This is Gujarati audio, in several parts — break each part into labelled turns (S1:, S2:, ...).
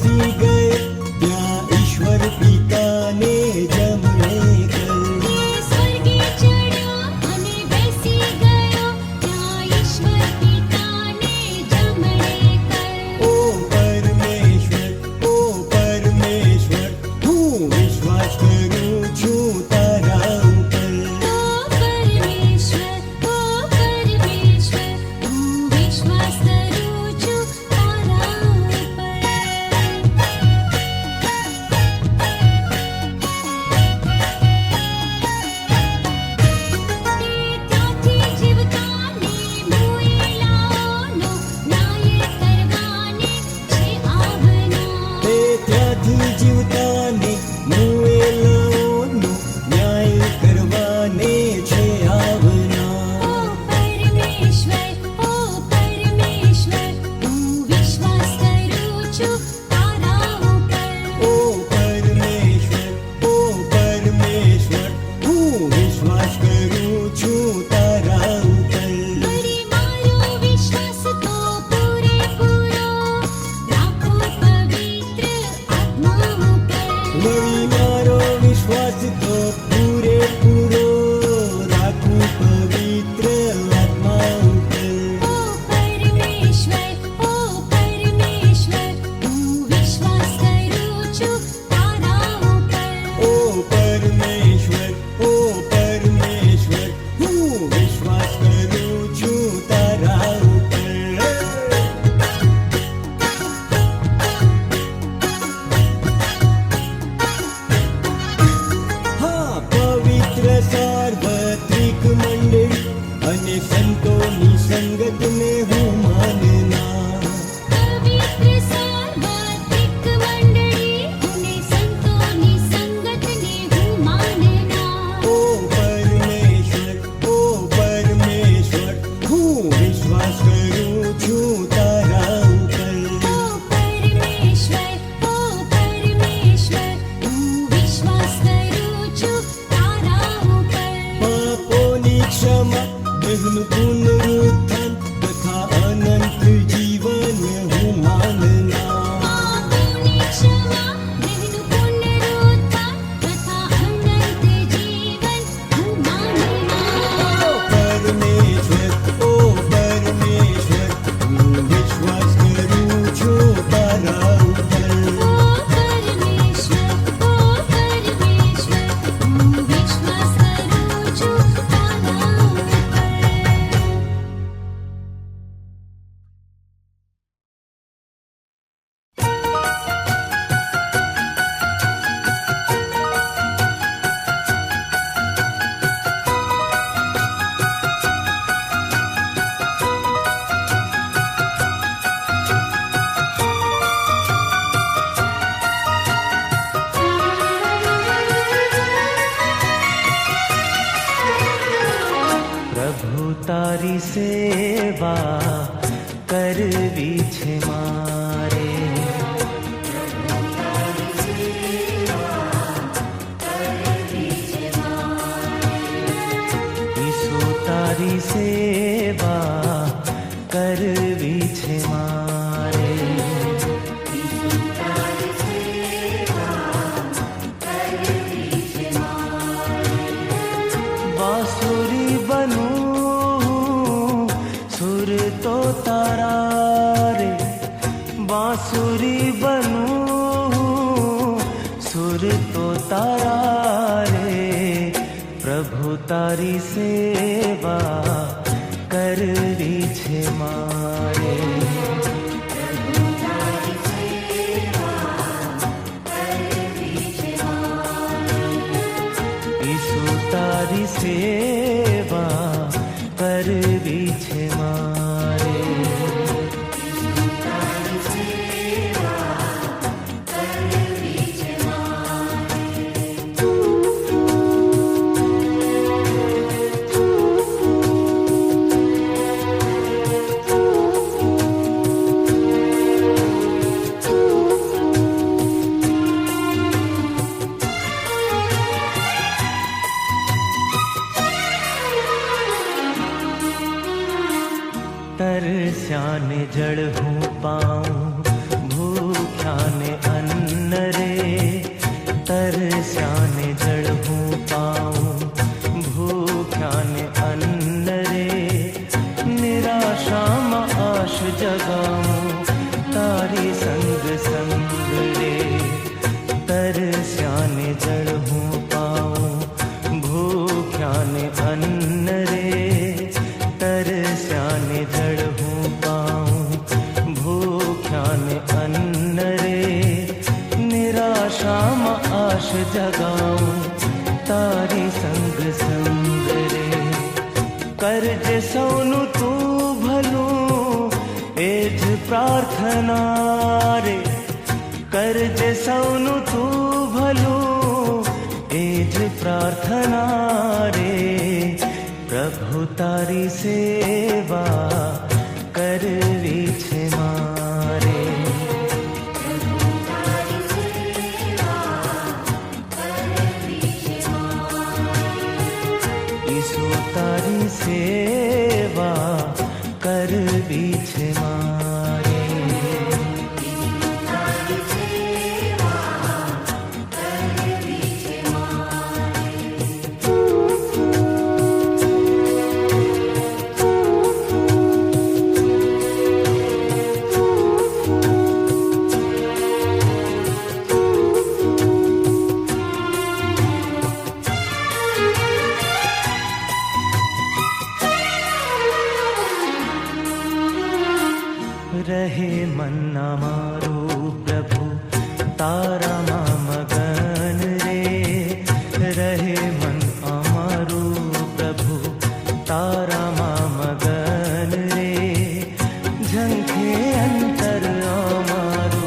S1: બેસી ગયે ત્યાં ઈશ્વર પિતાને જમણે કર.
S2: સ્વર્ગે ચડ્યો અને બેસી ગયો ત્યાં ઈશ્વર પિતાને જમણે કર.
S1: ઓ પરમેશ્વર, ઓ પરમેશ્વર, હું વિશ્વાસ કરું છું તારા ઉપર.
S2: ઓ પરમેશ્વર, ઓ પરમેશ્વર, હું વિશ્વાસ કરું છું તારા ઉપર. ત્યાંથી જીવતાને મોયેલાઓનો ન્યાય કરવાને છે આવનાર.
S1: તે ત્યાંથી જીવતાને મુએલાઓનો ન્યાય કરવાને છે આવનાર.
S2: ઓ પરમેશ્વર, ઓ પરમેશ્વર, હું વિશ્વાસ કરું છું તારા ઉપર.
S1: ઓ પરમેશ્વર, ઓ પરમેશ્વર, હું વિશ્વાસ કરું છું તારા ઉપર.
S2: વળી મારો વિશ્વાસ તો પૂરેપૂરો રાખો પવિત્ર આત્મા ઉપર.
S1: વળી મારો વિશ્વાસ તો પૂરેપૂરો રાખું પવિત્ર આત્મા ઉપર.
S2: ઓ પરમેશ્વર, ઓ પરમેશ્વર, હું વિશ્વાસ કરું છું તારા ઉપર.
S1: ઓ પરમેશ્વર, ઓ પરમેશ્વર, હું વિશ્વાસ કરું છું તારા ઉપર. હા, પવિત્ર સાર્વત્રિક મંડળી અને સંતોની સંગતને હું માનના.
S2: પવિત્ર સાર્વત્રિક મંડળી અને સંતોની સંગતને હું માનના.
S1: ઓ પરમેશ્વર, ઓ પરમેશ્વર, હું વિશ્વાસ કરું છું તારા ઉપર.
S2: ઓ પરમેશ્વર, ઓ પરમેશ્વર, હું વિશ્વાસ કરું છું તારા ઉપર.
S1: પાપોની ક્ષમા, દેહનું પુનરુત્થાન તથા અનંત જીવન હું માનના.
S2: પાપોની ક્ષમા, દેહનું પુનરુત્થાન તથા અનંત જીવન હું માનના.
S1: પરમેશ્વર, ઓ પરમેશ્વર, હું વિશ્વાસ કરું છું તારા ઉપર.
S2: ઓ પરમેશ્વર, ઓ પરમેશ્વર, હું વિશ્વાસ કરું છું તારા ઉપર.
S3: પ્રભુ તારી સેવા કરવી છે મારે. ઈસુ તારી સેવા કરવી છે મારે. बांसुरी बनूं सुर तो तारा रे. बांसुरी बनूं सुर तो तारा रे. प्रभु तारी सेवा करवी છે મારે. ઈસુ તારી સેવા કરવી છે મારે. तरस्या ने जड़ हूँ पाऊँ, भूख्या ने तरस्याने जड़ हूँ पाऊँ, भूख्याने अन्न रे, निराशा मा आश जगाऊँ, तारी संग संग रे। तरस्याने जड़ हूँ पाऊँ, भूख्याने अन्न रे, तरस्याने जड़ हूँ पाऊँ, भूख्याने अन्न रे, निराशा मा आश जगाऊँ, तारी संग संग रे। करजे सौनु तू भलूं, एज प्रार्थना रे, करजे सौनु तू भलूं, एज प्रार्थना रे। प्रभु तारी सेवा करवी छे मारे, ईसु तारी सेवा करवी छे मारे। रहे मन्ना मारो प्रभु तारा मा मगन रे, रहे मन अमारो प्रभु तारा मा मगन रे। झंखे अंतर अमारो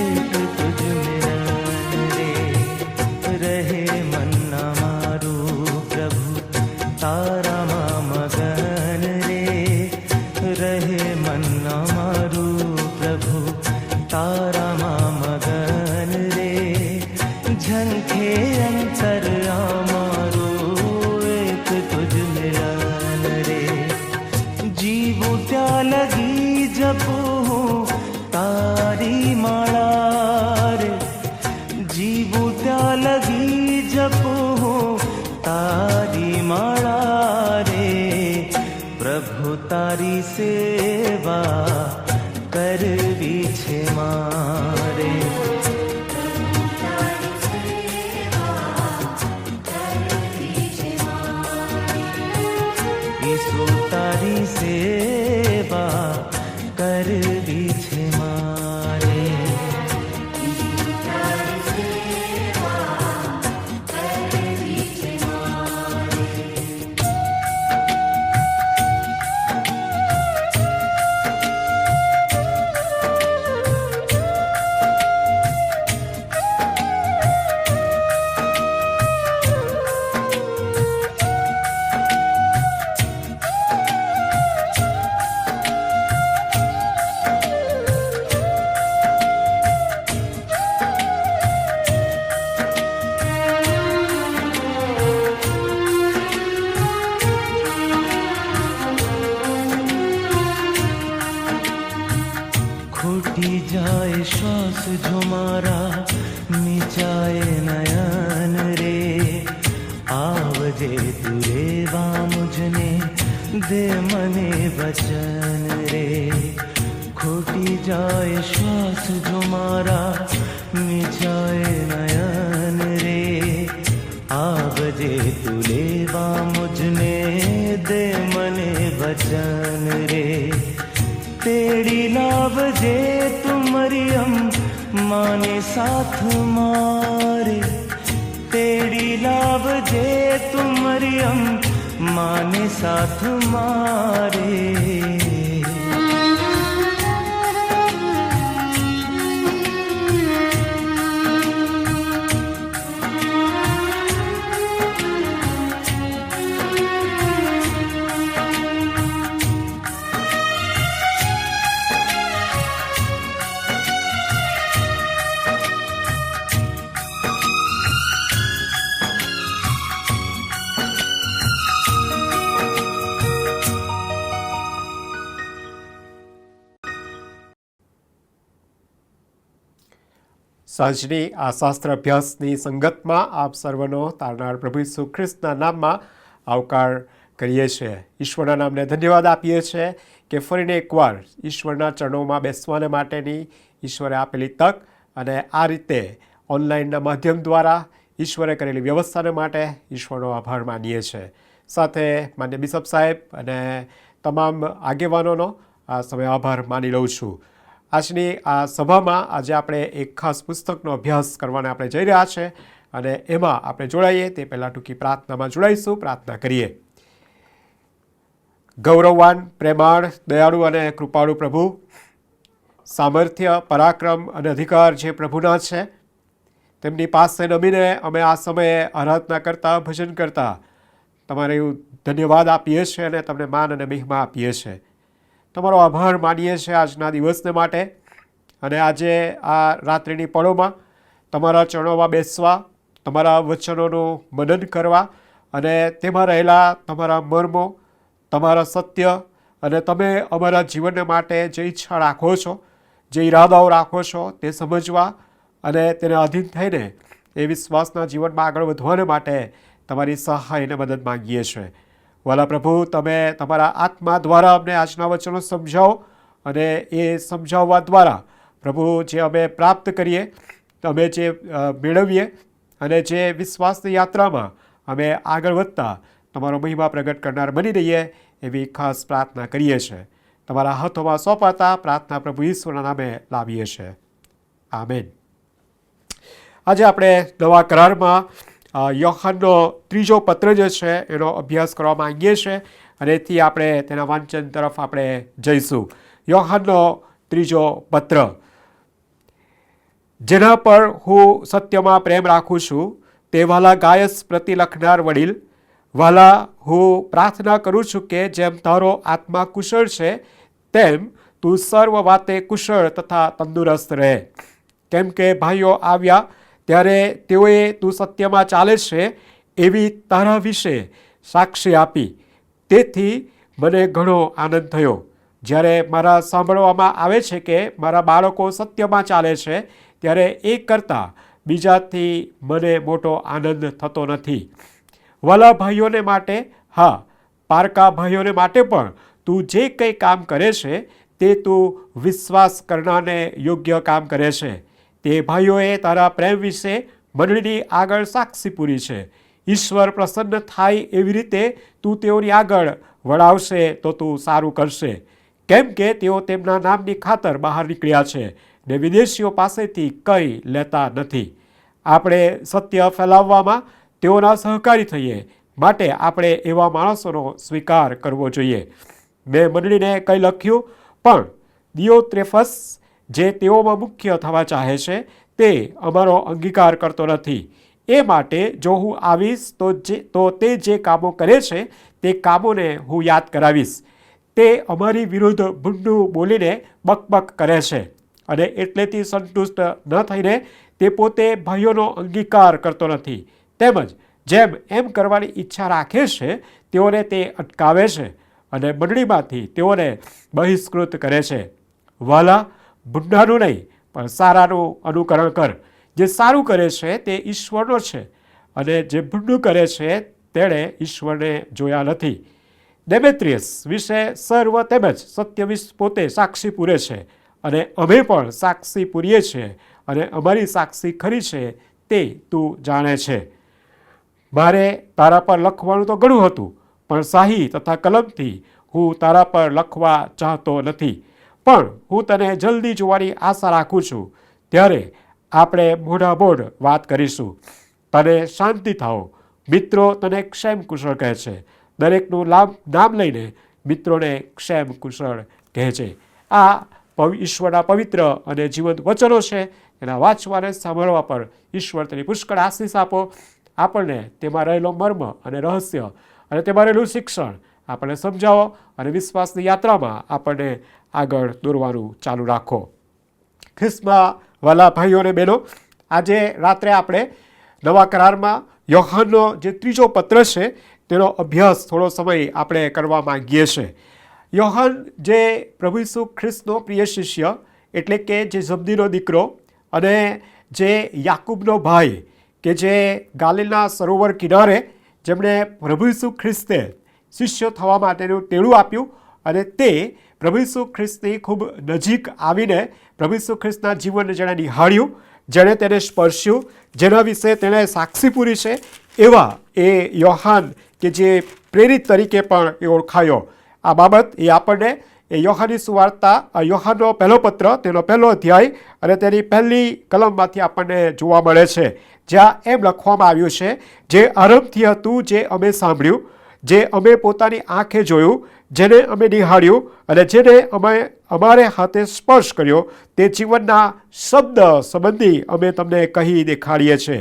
S3: एक तुझ मिलन रे, रहे मन्ना मारो प्रभु तारा मा मगन रे, रहे मन्ना मारू प्रभु तारा मा मगन रे। झंखे अंतर आमारो एक तुझ मिलन रे। जीवू त्या लगी जपू तारी माला रे, जीवू त्या लगी जपू तारी माला रे। प्रभु तारी सेवा करवी छे मारे, ईसु तारी सेवा करवी छे मारे। छूटी जाए श्वास जो मारा मिचाए नयन रे, आवजे तू रेवा मुझने दे मने वचन रे। खोटी जाए श्वास जो मारा मिचाए नयन रे, आवजे तू लेवा मुझने दे मने वचन रे। तेरी लावजे तू मरियम माने साथ मारे, तेरी लावजे तू मरियम माने साथ मारे।
S4: સાંજની આ શાસ્ત્ર અભ્યાસની સંગતમાં આપ સર્વનો તારનાર પ્રભુ ઈસુ ખ્રિસ્તના નામમાં આવકાર કરીએ છીએ. ઈશ્વરના નામને ધન્યવાદ આપીએ છીએ કે ફરીને એકવાર ઈશ્વરના ચરણોમાં બેસવાને માટેની ઈશ્વરે આપેલી તક અને આ રીતે ઓનલાઈનના માધ્યમ દ્વારા ઈશ્વરે કરેલી વ્યવસ્થાને માટે ઈશ્વરનો આભાર માનીએ છીએ. સાથે માન્ય બિશપ સાહેબ અને તમામ આગેવાનોનો આ સમય આભાર માની લઉં છું. આજની આ સભામાં આજે આપણે એક ખાસ પુસ્તકનો અભ્યાસ કરવાને આપણે જઈ રહ્યા છે અને એમાં આપણે જોડાઈએ તે પહેલાં ટૂંકી પ્રાર્થનામાં જોડાઈશું. પ્રાર્થના કરીએ. ગૌરવવાન, પ્રેમાળ, દયાળુ અને કૃપાળુ પ્રભુ, સામર્થ્ય, પરાક્રમ અને અધિકાર જે પ્રભુના છે, તેમની પાસે નમીને અમે આ સમયે આરાધના કરતા, ભજન કરતા તમારે ધન્યવાદ આપીએ છીએ અને તમને માન અને મહિમા આપીએ છીએ. તમારો આભાર માનીએ છીએ આજના દિવસને માટે અને આજે આ રાત્રિની પળોમાં તમારા ચરણોમાં બેસવા, તમારા વચનોનું મનન કરવા અને તેમાં રહેલા તમારા મર્મો, તમારા સત્ય અને તમે અમારા જીવનને માટે જે ઈચ્છા રાખો છો, જે ઈરાદાઓ રાખો છો તે સમજવા અને તેને આધીન થઈને એ વિશ્વાસના જીવનમાં આગળ વધવાને માટે તમારી સહાય અને મદદ માંગીએ છીએ. વાલા પ્રભુ, તમે તમારા આત્મા દ્વારા અમને આજના વચનો સમજાવો અને એ સમજાવવા દ્વારા પ્રભુ જે અમે પ્રાપ્ત કરીએ, અમે જે મેળવીએ અને જે વિશ્વાસની યાત્રામાં અમે આગળ વધતા તમારો મહિમા પ્રગટ કરનાર બની રહીએ એવી ખાસ પ્રાર્થના કરીએ છીએ. તમારા હાથોમાં સોંપાતા પ્રાર્થના પ્રભુ ઈશ્વરના નામે લાવીએ છીએ. આમેન. આજે આપણે નવા કરારમાં યોહાનનો 3જો પત્ર જે છે એનો અભ્યાસ કરવા માંગીએ છીએ અને એથી આપણે તેના વાંચન તરફ આપણે જઈશું. યોહાનનો 3જો પત્ર. જેના પર હું સત્યમાં પ્રેમ રાખું છું તે વાલા ગાયસ પ્રતિ લખનાર વડીલ, વાલા, હું પ્રાર્થના કરું છું કે જેમ તારો આત્મા કુશળ છે તેમ તું સર્વ વાતે કુશળ તથા તંદુરસ્ત રહે. કેમ કે ભાઈઓ આવ્યા ત્યારે તેઓએ તું સત્યમાં ચાલે છે એવી તારા વિશે સાક્ષી આપી. તેથી મને ઘણો આનંદ થયો જ્યારે મારા સાંભળવામાં આવે છે કે મારા બાળકો સત્યમાં ચાલે છે, ત્યારે એ કરતાં બીજાથી મને મોટો આનંદ થતો નથી. વાલા ભાઈઓને માટે, હા, પારકા ભાઈઓને માટે પણ તું જે કંઈ કામ કરે છે તે તું વિશ્વાસ કરનારને યોગ્ય કામ કરે છે. તે ભાઈઓએ તારા પ્રેમ વિશે મંડળીની આગળ સાક્ષી પૂરી છે. ઈશ્વર પ્રસન્ન થાય એવી રીતે તું તેઓની આગળ વળાવશે તો તું સારું કરશે. કેમ કે તેઓ તેમના નામની ખાતર બહાર નીકળ્યા છે ને વિદેશીઓ પાસેથી કંઈ લેતા નથી. આપણે સત્ય ફેલાવવામાં તેઓના સહકારી થઈએ માટે આપણે એવા માણસોનો સ્વીકાર કરવો જોઈએ. મેં મંડળીને કંઈ લખ્યું, પણ દિયોત્રેફસ જે તેઓમાં મુખ્ય થવા ચાહે છે તે અમારો અંગીકાર કરતો નથી. એ માટે જો હું આવીશ તો તે જે કામો કરે છે તે કામોને હું યાદ કરાવીશ. તે અમારી વિરુદ્ધ ભૂંડું બોલીને બકબક કરે છે અને એટલેથી સંતુષ્ટ ન થઈને તે પોતે ભાઈઓનો અંગીકાર કરતો નથી, તેમજ જેમ એમ કરવાની ઈચ્છા રાખે છે તેઓને તે અટકાવે છે અને મંડળીમાંથી તેઓને બહિષ્કૃત કરે છે. વાલા, ભૂંડાનું નહીં પણ સારાનું અનુકરણ કર. જે સારું કરે છે તે ઈશ્વરનો છે અને જે ભૂંડું કરે છે તેણે ઈશ્વરને જોયા નથી. ડેમેત્રિયસ વિશે સર્વ તેમજ સત્યવિશ પોતે સાક્ષી પૂરે છે અને અમે પણ સાક્ષી પૂરીએ છીએ અને અમારી સાક્ષી ખરી છે તે તું જાણે છે. મારે તારા પર લખવાનું તો ઘણું હતું, પણ શાહી તથા કલમથી હું તારા પર લખવા ચાહતો નથી. પણ હું તને જલ્દી જોવાની આશા રાખું છું. ત્યારે આપણે મોઢામોઢ વાત કરીશું. તને શાંતિ થાઓ. મિત્રો તને ક્ષેમ કુશળ કહે છે. દરેકનું નામ લઈને મિત્રોને ક્ષેમ કુશળ કહે છે. આ ઈશ્વરના પવિત્ર અને જીવંત વચનો છે. એના વાંચવાને સાંભળવા પર ઈશ્વર તેની પુષ્કળ આશીષ આપો. આપણને તેમાં રહેલો મર્મ અને રહસ્ય અને તેમાં રહેલું શિક્ષણ આપણને સમજાવો અને વિશ્વાસની યાત્રામાં આપણને આગળ દોરવાનું ચાલુ રાખો. ખ્રિસ્તમાં વાલા ભાઈઓ અને બહેનો, આજે રાત્રે આપણે નવા કરારમાં યોહાનનો જે 3જો પત્ર છે તેનો અભ્યાસ થોડો સમય આપણે કરવા માંગીએ છીએ. યોહાન જે પ્રભુ ઈસુ ખ્રિસ્તનો પ્રિય શિષ્ય એટલે કે જે ઝબદીનો દીકરો અને જે યાકૂબનો ભાઈ કે જે ગાલિલના સરોવર કિનારે જેમણે પ્રભુ ઈસુ ખ્રિસ્તે શિષ્ય થવા માટેનું તેડું આપ્યું અને તે પ્રભુ ઈસુ ખ્રિસ્તની ખૂબ નજીક આવીને પ્રભુ ઈસુ ખ્રિસ્તના જીવનને જેણે નિહાળ્યું, જેણે તેને સ્પર્શ્યું, જેના વિશે તેણે સાક્ષી પૂરી છે, એવા એ યોહાન કે જે પ્રેરિત તરીકે પણ એ ઓળખાયો. આ બાબત એ આપણને એ યોહાનની સુવાર્તા, યોહાનનો પહેલો પત્ર, તેનો પહેલો અધ્યાય અને તેની પહેલી કલમમાંથી આપણને જોવા મળે છે, જ્યાં એમ લખવામાં આવ્યું છે, જે આરંભથી હતું, જે અમે સાંભળ્યું, જે અમે પોતાની આંખે જોયું, જેને અમે નિહાળ્યું અને જેને અમે અમારે હાથે સ્પર્શ કર્યો, તે જીવનના શબ્દ સંબંધી અમે તમને કહી દેખાડીએ છીએ.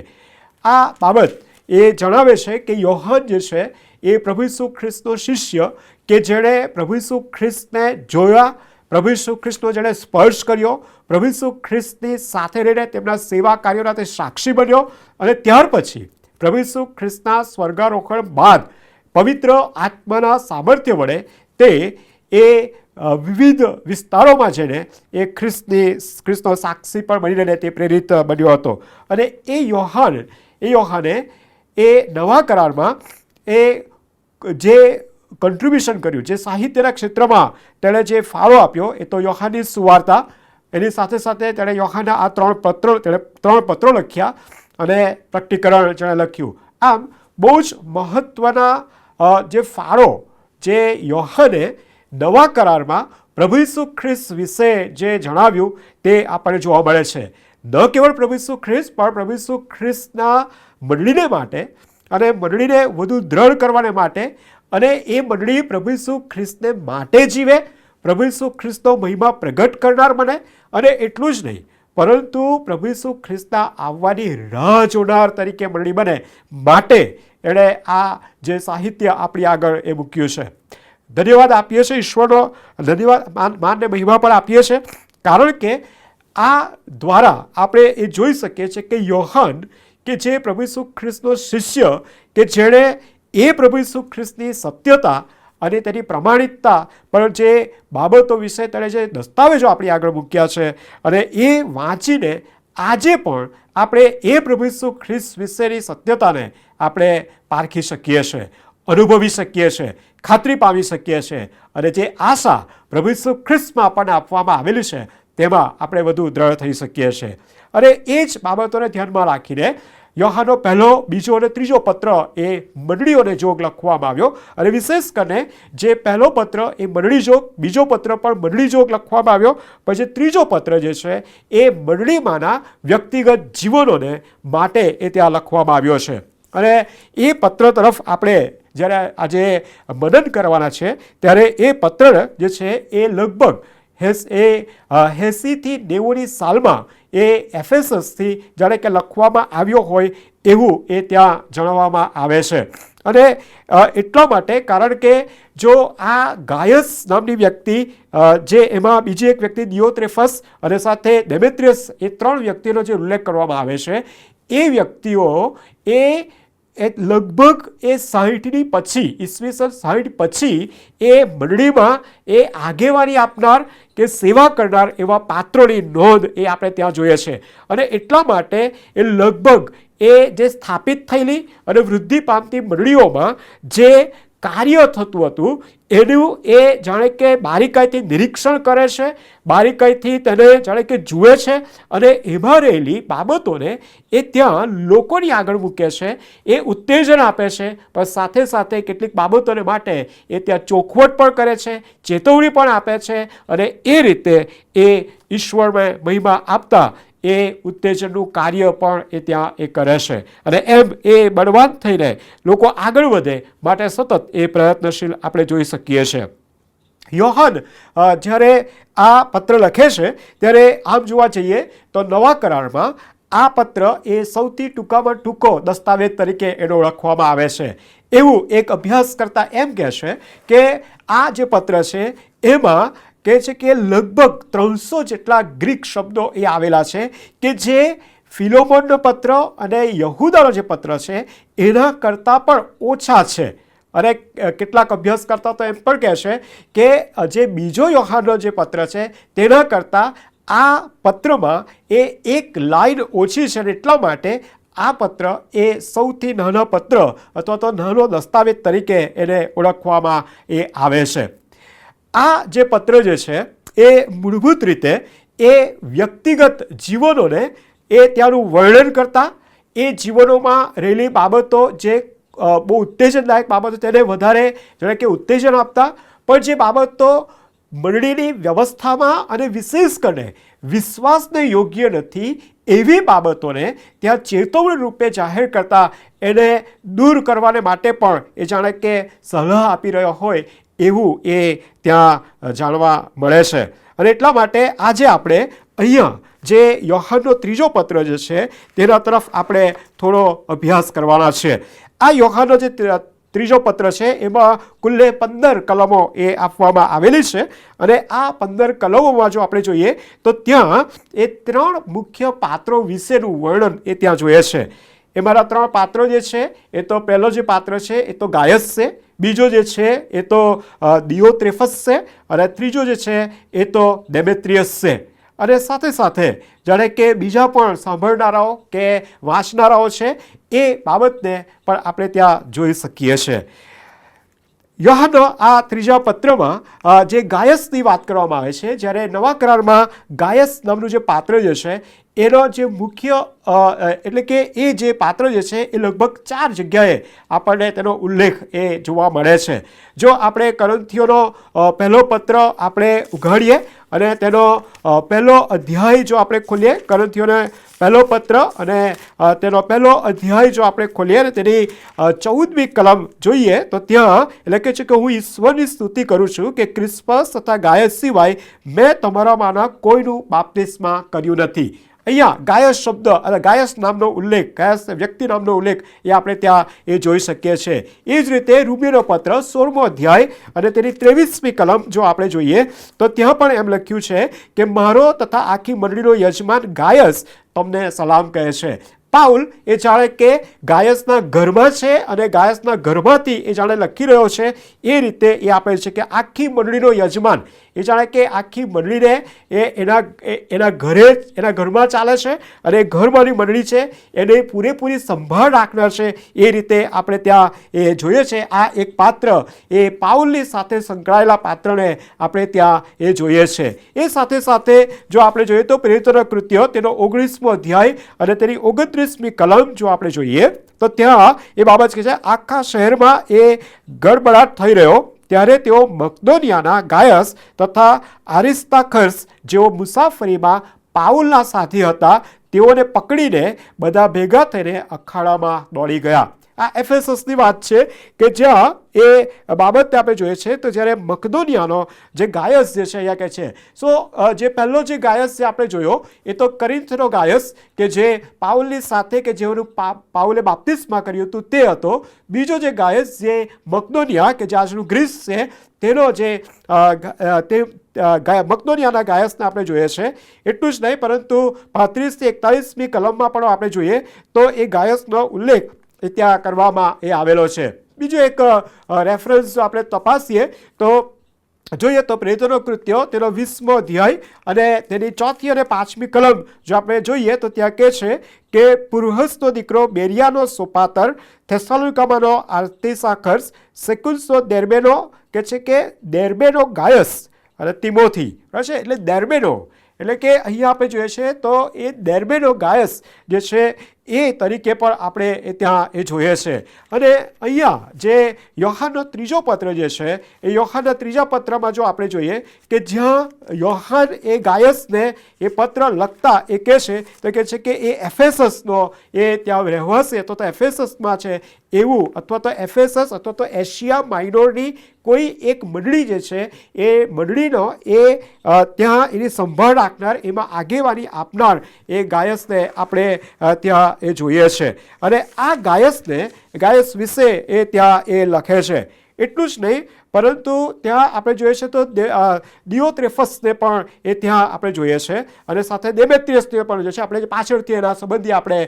S4: આ બાબત એ જણાવે છે કે યોહાન જે છે એ પ્રભુ ઈસુ ખ્રિસ્તનો શિષ્ય કે જેણે પ્રભુ ઈસુ ખ્રિસ્તને જોયા, પ્રભુ ઈસુ ખ્રિસ્તનો જેણે સ્પર્શ કર્યો, પ્રભુ ઈસુ ખ્રિસ્તની સાથે રહીને તેમના સેવા કાર્યોના તે સાક્ષી બન્યો અને ત્યાર પછી પ્રભુ ઈસુ ખ્રિસ્તના સ્વર્ગારોહણ બાદ પવિત્ર આત્માના સામર્થ્ય વડે તે એ વિવિધ વિસ્તારોમાં જઈને એ ખ્રિસ્તનો સાક્ષી પણ બનીને તે પ્રેરિત બન્યો હતો. અને એ યોહાને એ નવા કરારમાં એ જે કન્ટ્રીબ્યુશન કર્યું, જે સાહિત્યના ક્ષેત્રમાં તેણે જે ફાળો આપ્યો, એ તો યોહાનની સુવાર્તા, એની સાથે સાથે તેણે યોહાનના આ ત્રણ પત્રો લખ્યા અને પ્રકટીકરણ જેણે લખ્યું. આમ બહુ જ મહત્ત્વના જે ફાળો જે યોહાને નવા કરારમાં પ્રભુ ઈસુ ખ્રિસ્ત વિશે જે જણાવ્યું તે આપણને જોવા મળે છે. ન કેવળ પ્રભુ ઈસુ ખ્રિસ્ત પણ પ્રભુ ઈસુ ખ્રિસ્તના મંડળીને માટે અને મંડળીને વધુ દ્રઢ કરવાને માટે અને એ મંડળી પ્રભુ ઈસુ ખ્રિસ્તને માટે જીવે, પ્રભુ ઈસુ ખ્રિસ્તનો મહિમા પ્રગટ કરનાર બને અને એટલું જ નહીં પરંતુ પ્રભુ ઈસુ ખ્રિસ્તના આવવાની રાહ જોનાર તરીકે મંડળી બને માટે એણે આ જે સાહિત્ય આપણી આગળ એ મૂક્યું છે. ધન્યવાદ આપીએ છીએ ઈશ્વરનો, ધન્યવાદ માન ને મહિમા પણ આપીએ છીએ, કારણ કે આ દ્વારા આપણે એ જોઈ શકીએ છીએ કે યોહાન કે જે પ્રભુ ઈસુ ખ્રિસ્તનો શિષ્ય કે જેણે એ પ્રભુ ઈસુ ખ્રિસ્તની સત્યતા અને તેની પ્રમાણિકતા પર જે બાબતો વિશે તેણે જે દસ્તાવેજો આપણી આગળ મૂક્યા છે અને એ વાંચીને આજે પણ આપણે એ પ્રભુ ઈસુ ખ્રિસ્ત વિશેની સત્યતાને આપણે પારખી શકીએ છીએ, અનુભવી શકીએ છીએ, ખાતરી પામી શકીએ છીએ અને જે આશા પ્રભુ ઈસુ ખ્રિસ્તમાં આપણને આપવામાં આવેલી છે તેમાં આપણે વધુ દ્રઢ થઈ શકીએ છીએ. અને એ જ બાબતોને ધ્યાનમાં રાખીને યોહાનનો પહેલો, બીજો અને ત્રીજો પત્ર એ મંડળીઓને જોગ લખવામાં આવ્યો અને વિશેષ કરીને જે પહેલો પત્ર એ મંડળી જોગ, બીજો પત્ર પણ મંડળી જોગ લખવામાં આવ્યો, પછી ત્રીજો પત્ર જે છે એ મંડળીમાંના વ્યક્તિગત જીવનોને માટે એ ત્યાં લખવામાં આવ્યો છે. અને એ પત્ર તરફ આપણે જ્યારે આજે મનન કરવાના છે ત્યારે એ પત્ર જે છે એ લગભગ 80 થી 90ની સાલમાં એ એફેસસથી જાણે કે લખવામાં આવ્યો હોય એવું એ ત્યાં જણાવવામાં આવે છે. અને એટલા માટે કારણ કે જો આ ગાયસ નામની વ્યક્તિ જે એમાં બીજી એક વ્યક્તિ દિયોત્રેફસ અને સાથે ડેમેત્રિયસ, એ ત્રણ વ્યક્તિનો જે ઉલ્લેખ કરવામાં આવે છે, એ વ્યક્તિઓ એ લગભગ એ 60ની પછી, ઈસવીસન 60 પછી એ મંડળીમાં એ આગેવાની આપનાર કે સેવા કરનાર એવા પાત્રોની નોંધ એ આપણે ત્યાં જોઈએ છે. અને એટલા માટે એ લગભગ એ જે સ્થાપિત થયેલી અને વૃદ્ધિ પામતી મંડળીઓમાં જે કાર્ય થતું હતું એનું એ જાણે કે બારીકાઈથી નિરીક્ષણ કરે છે, બારીકાઈથી તેને જાણે કે જુએ છે અને એમાં રહેલી બાબતોને એ ત્યાં લોકોની આગળ મૂકે છે, એ ઉત્તેજન આપે છે, પણ સાથે સાથે કેટલીક બાબતોને માટે એ ત્યાં ચોખવટ પણ કરે છે, ચેતવણી પણ આપે છે અને એ રીતે એ ઈશ્વરને મહિમા આપતા એ ઉત્તેજનનું કાર્ય પણ એ ત્યાં એ કરે છે. અને એમ એ બળવાન થઈને લોકો આગળ વધે માટે સતત એ પ્રયત્નશીલ આપણે જોઈ શકીએ છીએ. યોહાન જ્યારે આ પત્ર લખે છે ત્યારે આમ જોવા જઈએ તો નવા કરારમાં આ પત્ર એ સૌથી ટૂંકામાં ટૂંકો દસ્તાવેજ તરીકે એનો ઓળખવામાં આવે છે. એવું એક અભ્યાસ કરતા એમ કહે છે કે આ જે પત્ર છે એમાં કહે છે કે લગભગ 300 જેટલા ગ્રીક શબ્દો એ આવેલા છે કે જે ફિલોમોનનો પત્ર અને યહૂદાનો જે પત્ર છે એના કરતાં પણ ઓછા છે. અને કેટલાક અભ્યાસ કરતા તો એમ પણ કહે છે કે જે બીજો યોહાનનો જે પત્ર છે તેના કરતાં આ પત્રમાં એ એક લાઈન ઓછી છે અને એટલા માટે આ પત્ર એ સૌથી નાના પત્ર અથવા તો નાનો દસ્તાવેજ તરીકે એને ઓળખવામાં એ આવે છે. આ જે પત્ર જે છે એ મૂળભૂત રીતે એ વ્યક્તિગત જીવનોને એ ત્યાંનું વર્ણન કરતા, એ જીવનોમાં રહેલી બાબતો જે બહુ ઉત્તેજનદાયક બાબતો તેને વધારે જાણે કે ઉત્તેજન આપતા, પણ જે બાબતો મંડળીની વ્યવસ્થામાં અને વિશેષ કરીને વિશ્વાસને યોગ્ય નથી એવી બાબતોને ત્યાં ચેતવણી રૂપે જાહેર કરતા એને દૂર કરવાને માટે પણ એ જાણે કે સલાહ આપી રહ્યો હોય એવું એ ત્યાં જાણવા મળે છે. અને એટલા માટે આજે આપણે અહીંયા જે યોહાનનો 3જો પત્ર જે છે તેના તરફ આપણે થોડો અભ્યાસ કરવાના છે. આ યોહાનનો જે 3જો પત્ર છે એમાં કુલ્લે 15 કલમો એ આપવામાં આવેલી છે અને આ 15 કલમોમાં જો આપણે જોઈએ તો ત્યાં એ 3 મુખ્ય પાત્રો વિશેનું વર્ણન એ ત્યાં જોઈએ છે. એમાંના 3 પાત્રો જે છે એ તો પહેલો જે પાત્ર છે એ તો ગાયસ છે, બીજો જે છે એ તો દિયોત્રેફસ છે અને ત્રીજો જે છે એ તો ડેમેત્રિયસ છે. અને સાથે સાથે જાણે કે બીજા પણ સાંભળનારાઓ કે વાંચનારાઓ છે એ બાબતને પણ આપણે ત્યાં જોઈ શકીએ છીએ. યોહાનના આ 3જા પત્રમાં જે ગાયસની વાત કરવામાં આવે છે, જ્યારે નવા કરારમાં ગાયસ નામનું જે પાત્ર જે છે એનો જે મુખ્ય એટલે કે એ જે પાત્ર જે છે એ લગભગ 4 જગ્યાએ આપણને તેનો ઉલ્લેખ એ જોવા મળે છે. જો આપણે કોરિન્થીયોનો પહેલો પત્ર આપણે ઉઘાડીએ અને તેનો પહેલો અધ્યાય જો આપણે ખોલીએ, કોરિન્થીયોનો પહેલો પત્ર અને તેનો પહેલો અધ્યાય જો આપણે ખોલીએ અને તેની 14મી કલમ જોઈએ તો ત્યાં લખે છે કે હું ઈશ્વરની સ્તુતિ કરું છું કે ક્રિસ્પસ તથા ગાયસ સિવાય મેં તમારામાંના કોઈનું બાપ્તિસ્મા કર્યું નથી. અહીંયા ગાયસ શબ્દ અને ગાયસ નામનો ઉલ્લેખ, ગાયસ વ્યક્તિ નામનો ઉલ્લેખ એ આપણે ત્યાં એ જોઈ શકીએ છીએ. એ જ રીતે રોમીયોનો પત્ર 16મો અધ્યાય અને તેની 23મી કલમ જો આપણે જોઈએ તો ત્યાં પણ એમ લખ્યું છે કે મારો તથા આખી મંડળીનો યજમાન ગાયસ તમને સલામ કહે છે. પાઉલ એ જાણે કે ગાયસના ઘરમાં છે અને ગાયસના ઘરમાંથી એ જાણે લખી રહ્યો છે એ રીતે એ આપે છે કે આખી મંડળીનો યજમાન એ જાણે કે આખી મંડળીને એ એના ઘરમાં ચાલે છે અને ઘરમાંની મંડળી છે એને પૂરેપૂરી સંભાળ રાખનાર છે એ રીતે આપણે ત્યાં એ જોઈએ છે. આ એક પાત્ર એ પાઉલની સાથે સંકળાયેલા પાત્રને આપણે ત્યાં એ જોઈએ છે. એ સાથે સાથે જો આપણે જોઈએ તો પ્રેરિતોના કૃત્યો તેનો 19મો અધ્યાય અને તેની 29મી કલમ જો આપણે જોઈએ તો ત્યાં એ બાબત કે છે આખા શહેરમાં એ ગડબડાટ થઈ રહ્યો ત્યારે તેઓ મકદોનિયાના ગાયસ તથા આરિસ્તાર્ખસ જેઓ મુસાફરીમાં પાઉલના સાથી હતા તેઓને પકડીને બધા ભેગા થઈને અખાડામાં દોડી ગયા. આ એફેસસની વાત છે કે જ્યાં એ બાબતને આપણે જોઈએ છે તો જ્યારે મકદોનિયાનો જે ગાયસ જે છે અહીંયા કહે છે જે પહેલો જે ગાયસ જે આપણે જોયો એ તો કોરિન્થનો ગાયસ કે જે પાઉલની સાથે કે જેઓનું પાઉલે બાપ્તિસ્મા કર્યું હતું તે હતો. બીજો જે ગાયસ જે મકદોનિયા કે જે આજનું ગ્રીસ છે તેનો જે મકદોનિયાના ગાયસને આપણે જોઈએ છે. એટલું જ નહીં પરંતુ 35 થી 41મી કલમમાં પણ આપણે જોઈએ તો એ ગાયસનો ઉલ્લેખ એ ત્યાં કરવામાં એ આવેલો છે. બીજો એક રેફરન્સ આપણે તપાસીએ તો જોઈએ તો પ્રેરિતોના કૃત્યો તેનો 20મો અધ્યાય અને તેની 4થી અને 5મી કલમ જો આપણે જોઈએ તો ત્યાં કહે છે કે પુર્હસનો દીકરો બેરિયાનો સોપાતર, થેસલોનિકામાંનો આર્તિસાખર્સ, સેકુન્સનો દેર્બેનો કે છે કે દેર્બેનો ગાયસ અને તિમોથી છે. એટલે દેર્બેનો એટલે કે અહીંયા આપણે જોઈએ છે તો એ દેર્બેનો ગાયસ જે છે એ તરીકે પણ આપણે એ ત્યાં એ જોઈએ છે. અને અહીંયા જે યોહાનનો 3જો પત્ર જે છે એ યોહાનના 3જા પત્રમાં જો આપણે જોઈએ કે જ્યાં યોહાન એ ગાયસને એ પત્ર લખતા એ કહે છે તો કહે છે કે એ એફેસસનો એ ત્યાં રહેવાસી અથવા તો એફેસસમાં છે એવું અથવા તો એફેસસ અથવા તો એશિયા માઇનોરની કોઈ એક મંડળી જે છે એ મંડળીનો એ ત્યાં એની સંભાળ રાખનાર એમાં આગેવાની આપનાર એ ગાયસને આપણે ત્યાં એ જોઈએ છે. અને આ ગાયસ વિશે એ ત્યાં એ લખે છે. એટલું જ નહીં પરંતુ ત્યાં આપણે જોઈએ છે તો દિયોત્રેફસને પણ એ ત્યાં આપણે જોઈએ છે અને સાથે દેમેત્રિયસને પણ જોઈએ છે. આપણે પાછળથી એના સંબંધી આપણે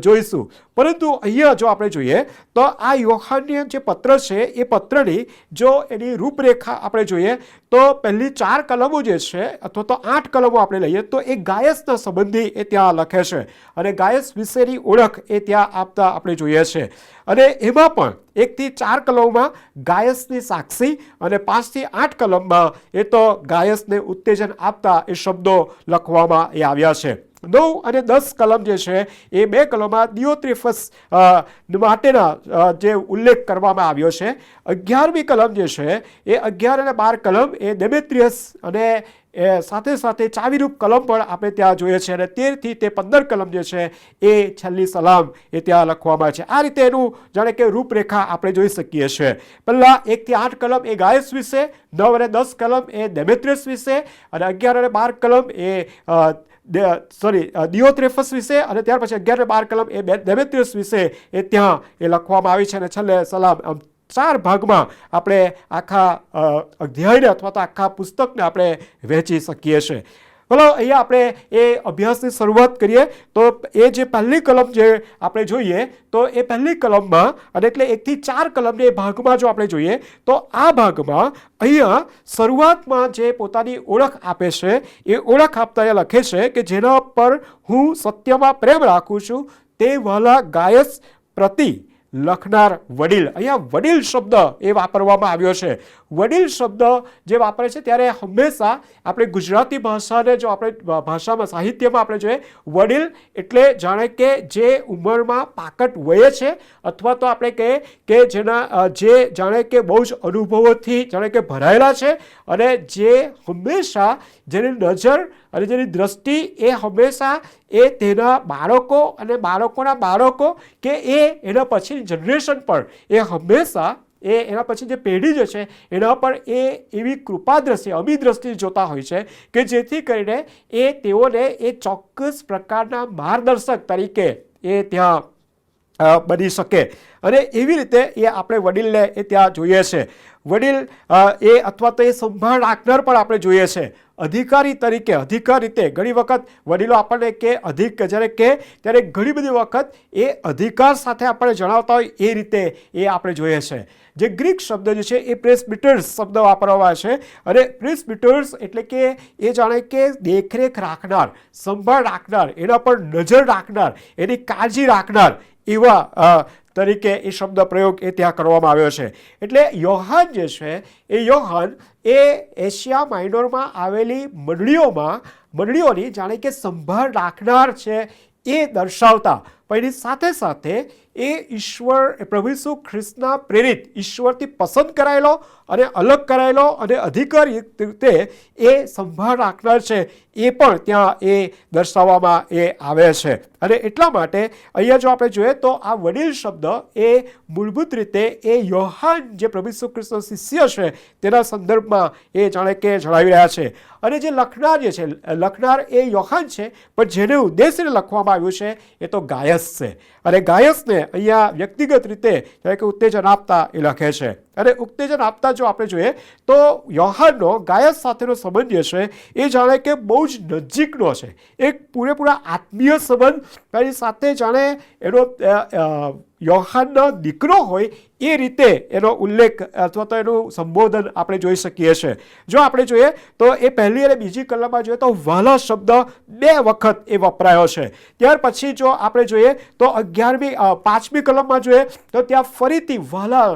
S4: જોઈશું. પરંતુ અહીંયા જો આપણે જોઈએ તો આ યોહાનની જે પત્ર છે એ પત્રની જો એની રૂપરેખા આપણે જોઈએ તો પહેલી 4 કલમો જે છે અથવા તો 8 કલમો આપણે લઈએ તો એ ગાયસના સંબંધી એ ત્યાં લખે છે અને ગાયસ વિશેની ઓળખ એ ત્યાં આપતા આપણે જોઈએ છે. અને એમાં પણ 1 થી 4 કલમમાં ગાયસની સાક્ષી અને 5 થી 8 કલમમાં એ તો ગાયસને ઉત્તેજન આપતા એ શબ્દો લખવામાં એ આવ્યા છે. 9 અને 10 કલમ જે છે એ 2 કલમમાં દિયોત્રેફસ માટેના જે ઉલ્લેખ કરવામાં આવ્યો છે. 11મી કલમ જે છે એ 11 અને 12 કલમ એ દેમેત્રિયસ અને સાથે સાથે ચાવીરૂપ કલમ પણ આપણે ત્યાં જોઈએ છે અને 13 થી તે 15 કલમ જે છે એ છેલ્લી સલામ એ ત્યાં લખવામાં છે. આ રીતે એનું જાણે કે રૂપરેખા આપણે જોઈ શકીએ છીએ. પહેલા 1 થી 8 કલમ એ ગાયસ વિશે, 9 અને 10 કલમ એ દેમેત્રિયસ વિશે અને 11 અને 12 કલમ એ દિયોત્રેફસ વિશે અને ત્યાર પછી 11 અને 12 કલમ એ દેમેત્રિયસ વિશે એ ત્યાં એ લખવામાં આવી છે અને છેલ્લે સલામ. 4 ભાગમાં આપણે આખા અધ્યાયને અથવા તો આખા પુસ્તકને આપણે વહેંચી શકીએ છીએ. બોલો અહીંયા આપણે એ અભ્યાસની શરૂઆત કરીએ તો એ જે પહેલી કલમ જે આપણે જોઈએ તો એ પહેલી કલમમાં અને એટલે 1 થી 4 કલમને એ ભાગમાં જો આપણે જોઈએ તો આ ભાગમાં અહીંયા શરૂઆતમાં જે પોતાની ઓળખ આપે છે એ ઓળખ આપતા એ લખે છે કે જેના પર હું સત્યમાં પ્રેમ રાખું છું તે વહાલા ગાયસ પ્રતિ લખનાર વડીલ. અહીંયા વડીલ શબ્દ એ વાપરવામાં આવ્યો છે. વડીલ શબ્દ જે વાપરે છે ત્યારે હંમેશા આપણે ગુજરાતી ભાષાને જો આપણે ભાષામાં સાહિત્યમાં આપણે જોઈએ વડીલ એટલે જાણે કે જે ઉંમરમાં પાકટ વયે છે અથવા તો આપણે કહીએ કે જેના જે જાણે કે બહુ જ અનુભવોથી જાણે કે ભરાયેલા છે અને જે હંમેશા જેની નજર અને જેની દ્રષ્ટિ એ હંમેશા એ તેના બાળકો અને બાળકોના બાળકો કે એના પછીની જનરેશન પર એ હંમેશા એના પછી જે પેઢી જે છે એના પર એ એવી કૃપા દ્રષ્ટિ અમી દ્રષ્ટિ જોતા હોય છે કે જેથી કરીને એ તેઓને એ ચોક્કસ પ્રકારના માર્ગદર્શક તરીકે એ ત્યાં બની શકે અને એવી રીતે એ આપણે વડીલને એ ત્યાં જોઈએ છે. વડીલ એ અથવા તો એ સંભાળ રાખનાર પણ આપણે જોઈએ છે. અધિકારી તરીકે અધિકાર રીતે ઘણી વખત વડીલો આપણને કે જ્યારે કે ત્યારે ઘણી બધી વખત એ અધિકાર સાથે આપણે જણાવતા હોય એ રીતે એ આપણે જોઈએ છે. જે ગ્રીક શબ્દ જે છે એ પ્રેસ્બિટર્સ શબ્દ વાપરવામાં છે અને પ્રેસ્બિટર્સ એટલે કે એ જાણે કે દેખરેખ રાખનાર, સંભાળ રાખનાર, એના પર નજર રાખનાર, એની કાળજી રાખનાર એવા તરીકે એ શબ્દ પ્રયોગ એ ત્યાં કરવામાં આવ્યો છે. એટલે યોહાન જે છે એ યોહાન એ એશિયા માઇનોરમાં આવેલી મંડળીઓની જાણે કે સંભાળ રાખનાર છે એ દર્શાવતા પણ એની સાથે સાથે એ ઈશ્વર પ્રભુ ઈસુ ખ્રિસ્તના પ્રેરિત ઈશ્વરથી પસંદ કરાયેલો અને અલગ કરાયેલો અને અધિકારી રીતે એ સંભાળ રાખનાર છે એ પણ ત્યાં એ દર્શાવવામાં એ આવે છે. અને એટલા માટે અહીંયા જો આપણે જોઈએ તો આ વડીલ શબ્દ એ મૂળભૂત રીતે એ યોહાન જે પ્રભુ ઈસુ ખ્રિસ્તનો શિષ્ય છે તેના સંદર્ભમાં એ જાણે કે જણાવી રહ્યા છે. અને જે લખનાર જે છે લખનાર એ યોહાન છે પણ જેને ઉદ્દેશીને લખવામાં આવ્યું છે એ તો ગાયસ છે અને ગાયસને અહીંયા વ્યક્તિગત રીતે જાણે કે ઉત્તેજન આપતા એ લખે છે. અને ઉત્તેજન આપતા જો આપણે જોઈએ તો યોહાનનો ગાયસ સાથેનો સંબંધ જે છે એ જાણે કે બહુ જ નજીકનો છે. એક પૂરેપૂરા આત્મીય સંબંધ એની સાથે જાણે એનો યોહાનનો દીકરો હોય એ રીતે એનો ઉલ્લેખ અથવા તો એનું સંબોધન આપણે જોઈ શકીએ છીએ. જો આપણે જોઈએ તો એ પહેલી અને બીજી કલમમાં જોઈએ તો વહાલા શબ્દ 2 વખત એ વપરાયો છે. ત્યાર પછી જો આપણે જોઈએ તો 5મી કલમમાં જોઈએ તો ત્યાં ફરીથી વહાલા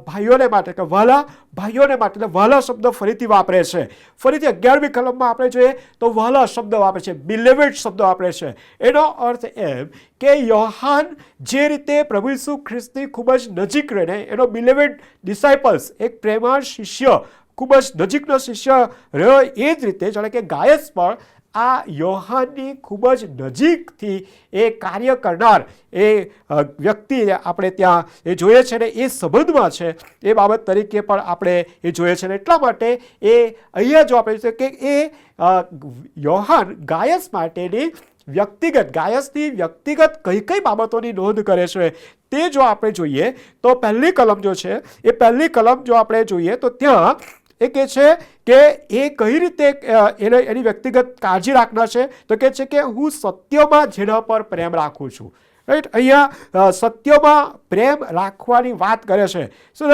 S4: ભાઈઓને માટે કે વહાલા ભાઈઓને માટે વહાલા શબ્દ ફરીથી વાપરે છે. ફરીથી 11મી કલમમાં આપણે જોઈએ તો વહાલા શબ્દ વાપરે છે, બિલેવેડ શબ્દ વાપરે છે. એનો અર્થ એમ કે યોહાન જે રીતે પ્રભુ ઈસુ ખ્રિસ્તની ખૂબ જ નજીક રહીને એનો બિલેવેડ ડિસાઇપલ્સ એક પ્રેમાળ શિષ્ય ખૂબ જ નજીકનો શિષ્ય રહ્યો એ જ રીતે જાણે કે ગાયસ પણ આ યોહાનની ખૂબ જ નજીકથી એ કાર્ય કરનાર એ વ્યક્તિ આપણે ત્યાં એ જોઈએ છે ને એ સંબંધમાં છે એ બાબત તરીકે પણ આપણે એ જોઈએ છે. ને એટલા માટે એ અહીંયા જો આપણે કે એ યોહાન ગાયસ માટેની વ્યક્તિગત ગાયસની વ્યક્તિગત કઈ કઈ બાબતોની નોંધ કરે છે તે જો આપણે જોઈએ તો પહેલી કલમ જો છે એ પહેલી કલમ જો આપણે જોઈએ તો ત્યાં એ કહે છે કે એ કઈ રીતે એની વ્યક્તિગત કાળજી રાખનાર છે, તો કહે છે કે હું સત્યમાં જેના પર પ્રેમ રાખું છું. રાઈટ, અહીંયા સત્યમાં પ્રેમ રાખવાની વાત કરે છે. સો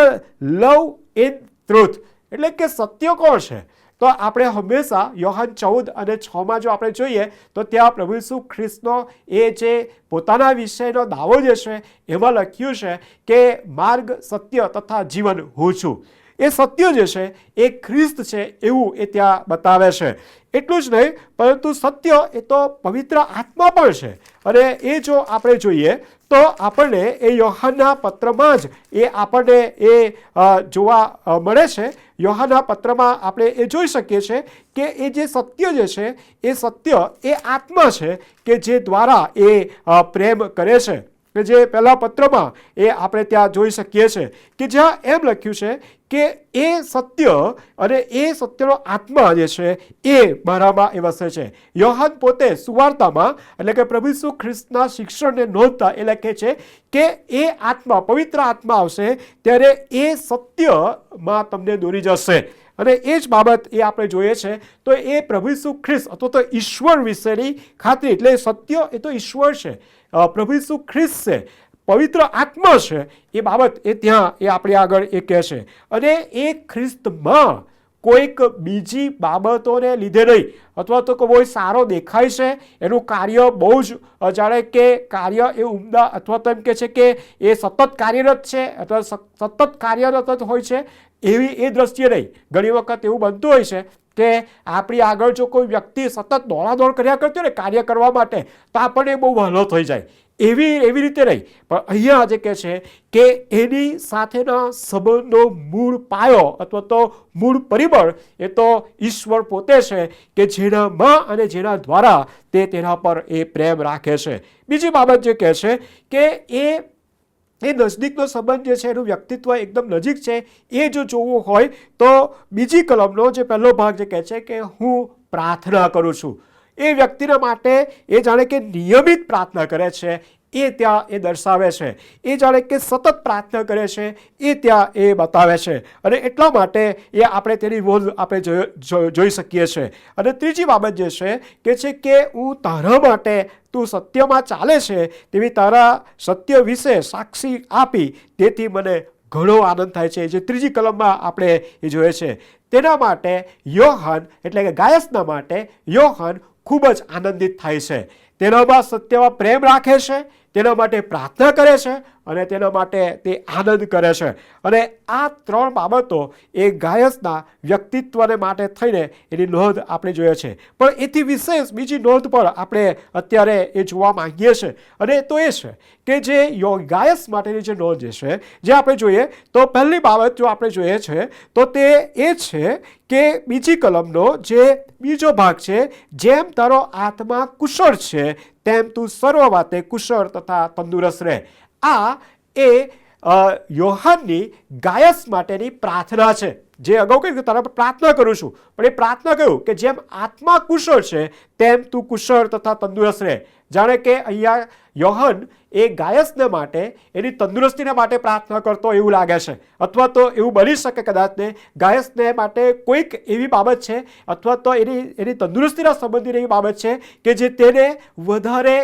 S4: લવ ઇન ટ્રુથ એટલે કે સત્ય કોણ છે? તો આપણે હંમેશા યોહાન 14 અને 6 જો આપણે જોઈએ તો ત્યાં પ્રભુ ઈસુ ખ્રિસ્તનો એ જે પોતાના વિષયનો દાવો જે છે એમાં લખ્યું છે કે માર્ગ, સત્ય તથા જીવન હું છું. એ સત્ય જે છે એ ખ્રિસ્ત છે એવું એ ત્યાં બતાવે છે. એટલું જ નહીં પરંતુ સત્ય એ તો પવિત્ર આત્મા પણ છે. અને એ જો આપણે જોઈએ તો આપણને એ યોહાનના પત્રમાં જ એ આપણને એ જોવા મળે છે. યોહાનના પત્રમાં આપણે એ જોઈ શકીએ છીએ કે એ જે સત્ય જે છે એ સત્ય એ આત્મા છે કે જે દ્વારા એ પ્રેમ કરે છે. કે જે પહેલા પત્રમાં એ આપણે ત્યાં જોઈ શકીએ છીએ કે જ્યાં એમ લખ્યું છે કે એ સત્ય અને એ સત્યનો આત્મા જે છે એ મારામાં એ વસે છે. યોહાન પોતે સુવાર્તામાં એટલે કે પ્રભુ ઈસુ ખ્રિસ્તના શિક્ષણને નોંધતા એ લખે છે કે એ આત્મા, પવિત્ર આત્મા આવશે ત્યારે એ સત્યમાં તમને દોરી જશે. અને એ જ બાબત એ આપણે જોઈએ છે તો એ પ્રભુ ઈસુ ખ્રિસ્ત અથવા તો ઈશ્વર વિશેની ખાતરી, એટલે સત્ય એ તો ઈશ્વર છે, પ્રભુ ઈસુ ખ્રિસ્ત છે, પવિત્ર આત્મા છે, એ બાબત એ ત્યાં એ આપણે આગળ એ કહે છે. અને એ ખ્રિસ્તમાં કોઈક બીજી બાબતોને લીધે નહીં અથવા તો કોઈ સારો દેખાય છે, એનું કાર્ય બહુ જ જાણે કે કાર્ય એ ઉમદા અથવા તો એમ કહે છે કે એ સતત કાર્યરત છે અથવા સતત કાર્યરત હોય છે એવી એ દ્રષ્ટિએ નહીં. ઘણી વખત એવું બનતું હોય છે કે આપણી આગળ જો કોઈ વ્યક્તિ સતત દોડાદોડ કર્યા કરતી હોય ને કાર્ય કરવા માટે તો આપણને બહુ વહેલો થઈ જાય, એવી રીતે નહીં. પણ અહીંયા આજે કહે છે કે એની સાથેના સંબંધનો મૂળ પાયો અથવા તો મૂળ પરિબળ એ તો ઈશ્વર પોતે છે કે જેનામાં અને જેના દ્વારા તે તેના પર એ પ્રેમ રાખે છે. બીજી બાબત જે કહે છે કે એ નજદીકનો સંબંધ જે છે એનું વ્યક્તિત્વ એકદમ નજીક છે એ જો જોવું હોય તો બીજી કલમનો જે પહેલો ભાગ જે કહે છે કે હું પ્રાર્થના કરું છું. એ વ્યક્તિના માટે એ જાણે કે નિયમિત પ્રાર્થના કરે છે એ ત્યાં એ દર્શાવે છે. એ જાણે કે સતત પ્રાર્થના કરે છે એ ત્યાં એ બતાવે છે. અને એટલા માટે એ આપણે તેની નોંધ આપણે જોઈ શકીએ છીએ. અને ત્રીજી બાબત જે છે કે હું તારા માટે તું સત્યમાં ચાલે છે તેવી તારા સત્ય વિશે સાક્ષી આપી તેથી મને ઘણો આનંદ થાય છે. જે ત્રીજી કલમમાં આપણે એ જોઈએ છે તેના માટે યોહાન એટલે કે ગાયસના માટે યોહાન ખૂબ જ આનંદિત થાય છે. તેનામાં સત્યમાં પ્રેમ રાખે છે, તેના માટે પ્રાર્થના કરે છે અને તેના માટે તે આનંદ કરે છે. અને આ ત્રણ બાબતો એ ગાયસના વ્યક્તિત્વને માટે થઈને એની નોંધ આપણે જોઈએ છે. પણ એથી વિશેષ બીજી નોંધ પણ આપણે અત્યારે એ જોવા માંગીએ છીએ અને તો એ છે કે જે ગાયસ માટેની જે નોંધ છે જે આપણે જોઈએ તો પહેલી બાબત જો આપણે જોઈએ છે તો તે એ છે કે બીજી કલમનો જે બીજો ભાગ છે, જેમ તારો આત્મા કુશળ છે તેમ તું સર્વ વાતે કુશળ તથા તંદુરસ્ત રહે. આ એ યોહાનની ગાયસ માટેની પ્રાર્થના છે. જે અગાઉ કહ્યું કે તારા પર પ્રાર્થના કરું છું, પણ એ પ્રાર્થના કહ્યું કે જેમ આત્મા કુશળ છે તેમ તું કુશળ તથા તંદુરસ્ત રહે. જાણે કે અહીંયા યોહાન એ ગાયસને માટે એની તંદુરસ્તીને માટે પ્રાર્થના કરતો એવું લાગે છે. અથવા તો એવું બની શકે કદાચને ગાયસને માટે કોઈક એવી બાબત છે અથવા તો એની તંદુરસ્તીના સંબંધીને એવી બાબત છે કે જે તેને વધારે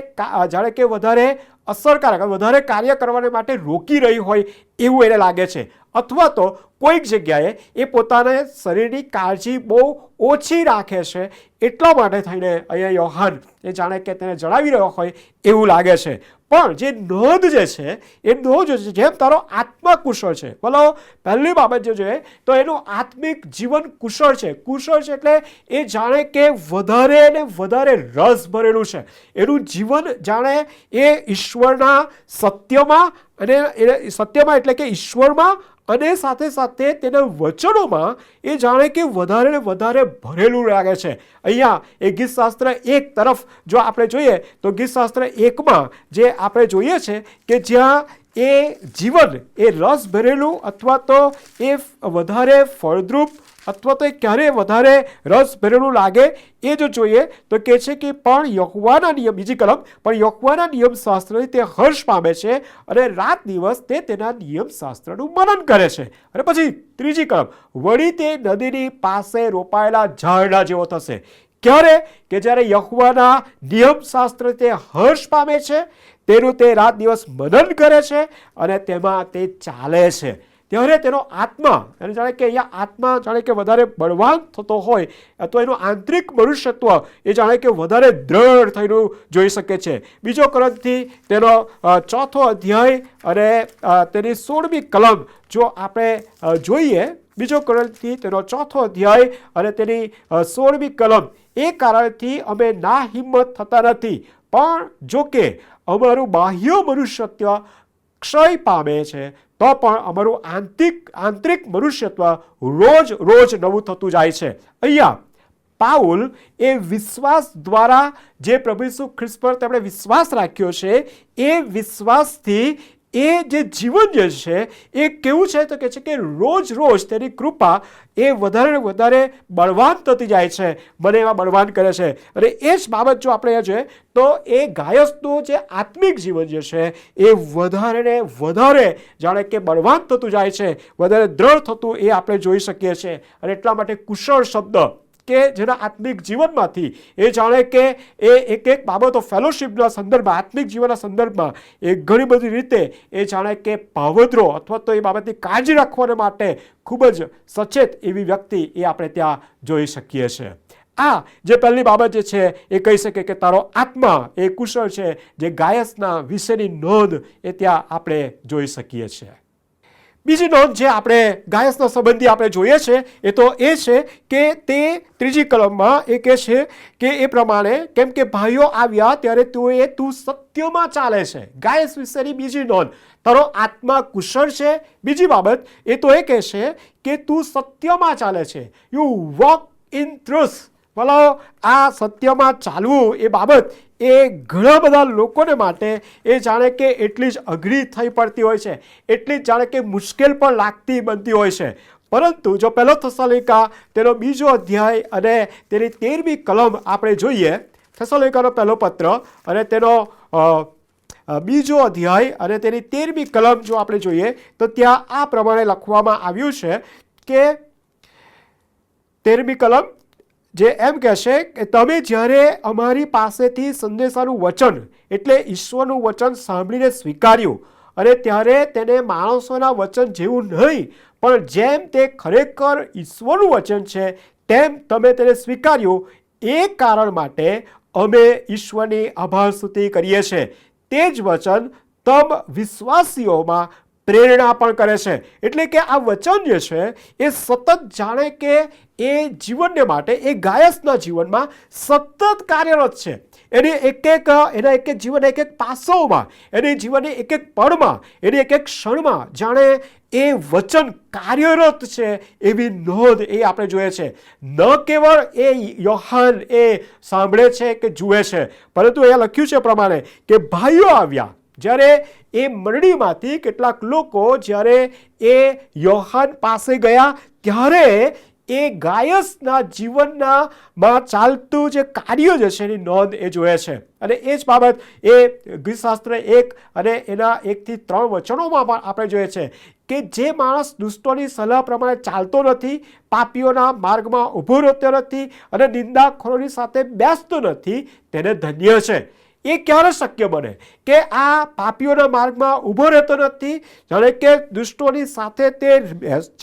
S4: જાણે કે વધારે અસરકારક વધારે કાર્ય કરવા માટે રોકી રહી હોય એવું એને લાગે છે. અથવા તો કોઈક જગ્યાએ એ પોતાના શરીરની કાળજી બહુ ઓછી રાખે છે. એટલા માટે થઈને અહીંયા યોહાન એ જાણે કે તેને જણાવી રહ્યો હોય એવું લાગે છે. પણ જે નોંધ જે છે એ નોંધ છે જેમ તારો આત્મા કુશળ છે. બોલો પહેલી બાબત જે જોઈએ તો એનું આત્મિક જીવન કુશળ છે. કુશળ છે એટલે એ જાણે કે વધારે ને વધારે રસ ભરેલું છે. એનું જીવન જાણે એ ઈશ્વરના સત્યમાં અને સત્યમાં એટલે કે ઈશ્વરમાં અને સાથે સાથે તેના વચનોમાં એ જાણે કે વધારે ને વધારે ભરેલું લાગે છે. અહીંયા એ ગીતશાસ્ત્ર 1 તરફ જો આપણે જોઈએ તો ગીતશાસ્ત્ર 1માં જે આપણે જોઈએ છે કે જ્યાં એ જીવન એ રસ ભરેલું અથવા તો એ વધારે ફળદ્રુપ અથવા તો એ ક્યારે વધારે રસ ભરેલું લાગે એ જો જોઈએ તો કહે છે કે પણ યહોવાના નિયમ, બીજી કલમ, પણ યહોવાના નિયમ શાસ્ત્રથી તે હર્ષ પામે છે અને રાત દિવસ તે તેના નિયમ શાસ્ત્રનું મનન કરે છે. અને પછી ત્રીજી કલમ, વળી તે નદીની પાસે રોપાયેલા ઝાડના જેવો થશે. ક્યારે? કે જ્યારે યહોવાના નિયમ શાસ્ત્ર તે હર્ષ પામે છે, તેનું તે રાત દિવસ મનન કરે છે અને તેમાં તે ચાલે છે, ત્યારે તેનો આત્મા, અને જાણે કે અહીંયા આત્મા જાણે કે વધારે બળવાન થતો હોય અથવા એનું આંતરિક મનુષ્યત્વ એ જાણે કે વધારે દ્રઢ થયેલું જોઈ શકે છે. બીજો કોરિન્થી તેનો 4થો અધ્યાય અને તેની 16મી કલમ જો આપણે જોઈએ, બીજો કોરિન્થી તેનો 4થો અધ્યાય અને તેની 16મી કલમ, એ કારણથી અમે ના હિંમત થતા નથી, પણ જો કે અમારું બાહ્ય મનુષ્યત્વ ક્ષય પામે છે તો પણ અમારું આંતરિક મનુષ્યત્વ રોજ રોજ નવું થતું જાય છે. અહીંયા પાઉલ એ વિશ્વાસ દ્વારા જે પ્રભુ ઈસુ ખ્રિસ્ત પર તેમણે વિશ્વાસ રાખ્યો છે, એ વિશ્વાસથી એ જે જીવન જે છે એ કેવું છે તો કહે છે કે રોજ રોજ તેની કૃપા એ વધારે ને વધારે બળવાન થતી જાય છે, મને એમાં બળવાન કરે છે. અને એ જ બાબત જો આપણે જોઈએ તો એ ગાયસનું જે આત્મિક જીવન જે છે એ વધારે ને વધારે જાણે કે બળવાન થતું જાય છે, વધારે દ્રઢ થતું એ આપણે જોઈ શકીએ છીએ. અને એટલા માટે કુશળ શબ્દ કે જેના આત્મિક જીવનમાંથી એ જાણે કે એ એક બાબતો ફેલોશિપના સંદર્ભમાં, આત્મિક જીવનના સંદર્ભમાં એ ઘણી બધી રીતે એ જાણે કે પાવદરો અથવા તો એ બાબતની કાળજી રાખવાને માટે ખૂબ જ સચેત એવી વ્યક્તિ એ આપણે ત્યાં જોઈ શકીએ છીએ. આ જે પહેલી બાબત જે છે એ કહી શકે કે તારો આત્મા એ કુશળ છે, જે ગાયસના વિશેની નોંધ એ ત્યાં આપણે જોઈ શકીએ છીએ. બીજી નોંધ જે આપણે ગાયસના સંબંધી આપણે જોઈએ છે એ તો એ છે કે તે ત્રીજી કલમમાં એ કહે છે કે એ પ્રમાણે, કેમ કે ભાઈઓ આવ્યા ત્યારે તું સત્યમાં ચાલે છે. ગાયસ વિશેની બીજી નોંધ, તારો આત્મા કુશળ છે. બીજી બાબત એ તો એ કહે છે કે તું સત્યમાં ચાલે છે, યુ વોક ઇન ટ્રુથ. ભલો આ સત્યમાં ચાલવું એ બાબત એ ઘણા બધા લોકોને માટે એ જાણે કે એટલી જ અઘરી થઈ પડતી હોય છે, એટલી જ જાણે કે મુશ્કેલ પણ લાગતી બનતી હોય છે. પરંતુ જો પહેલો થેસલોનિકા તેનો 2જો અધ્યાય અને તેની 13મી કલમ આપણે જોઈએ, થેસલોનિકાનો પહેલો પત્ર અને તેનો 2જો અધ્યાય અને તેની 13મી કલમ જો આપણે જોઈએ તો ત્યાં આ પ્રમાણે લખવામાં આવ્યું છે કે 13મી કલમ જે એમ કહેશે કે તમે જ્યારે અમારી પાસેથી સંદેશાનું વચન એટલે ઈશ્વરનું વચન સાંભળીને સ્વીકાર્યું અને ત્યારે તેને માણસોના વચન જેવું નહીં પણ જેમ તે ખરેખર ઈશ્વરનું વચન છે તેમ તમે તેને સ્વીકાર્યું, એ કારણ માટે અમે ઈશ્વરની આભાર સ્તુતિ કરીએ છીએ. તે જ વચન તમ વિશ્વાસીઓમાં પ્રેરણા પણ કરે છે. એટલે કે આ વચન જે છે એ સતત જાણે કે એ જીવનને માટે એ ગાયસના જીવનમાં સતત કાર્યરત છે. એના એક જીવનના એક પાસાઓમાં, એની જીવનની એક પળમાં, એની એક ક્ષણમાં જાણે એ વચન કાર્યરત છે એવી નોંધ એ આપણે જોઈએ છે. ન કેવળ એ યોહાન એ સાંભળે છે કે જુએ છે, પરંતુ એ લખ્યું છે પ્રમાણે કે ભાઈઓ આવ્યા, જ્યારે એ મંડળીમાંથી કેટલાક લોકો જ્યારે એ યોહાન પાસે ગયા ત્યારે એ ગાયસના જીવનમાં ચાલતું જે કાર્ય જે છે એની નોંધ એ જોએ છે. અને એ જ બાબત એ ગીતશાસ્ત્ર 1 અને એના 1 થી 3 વચનોમાં પણ આપણે જોઈએ છે કે જે માણસ દુષ્ટોની સલાહ પ્રમાણે ચાલતો નથી, પાપીઓના માર્ગમાં ઊભો રહેતો નથી અને નિંદાખોરોની સાથે બેસતો નથી, તેને ધન્ય છે. એ ક્યારે શક્ય બને કે આ પાપીઓના માર્ગમાં ઊભો રહેતો નથી, જાણે કે દુષ્ટોની સાથે તે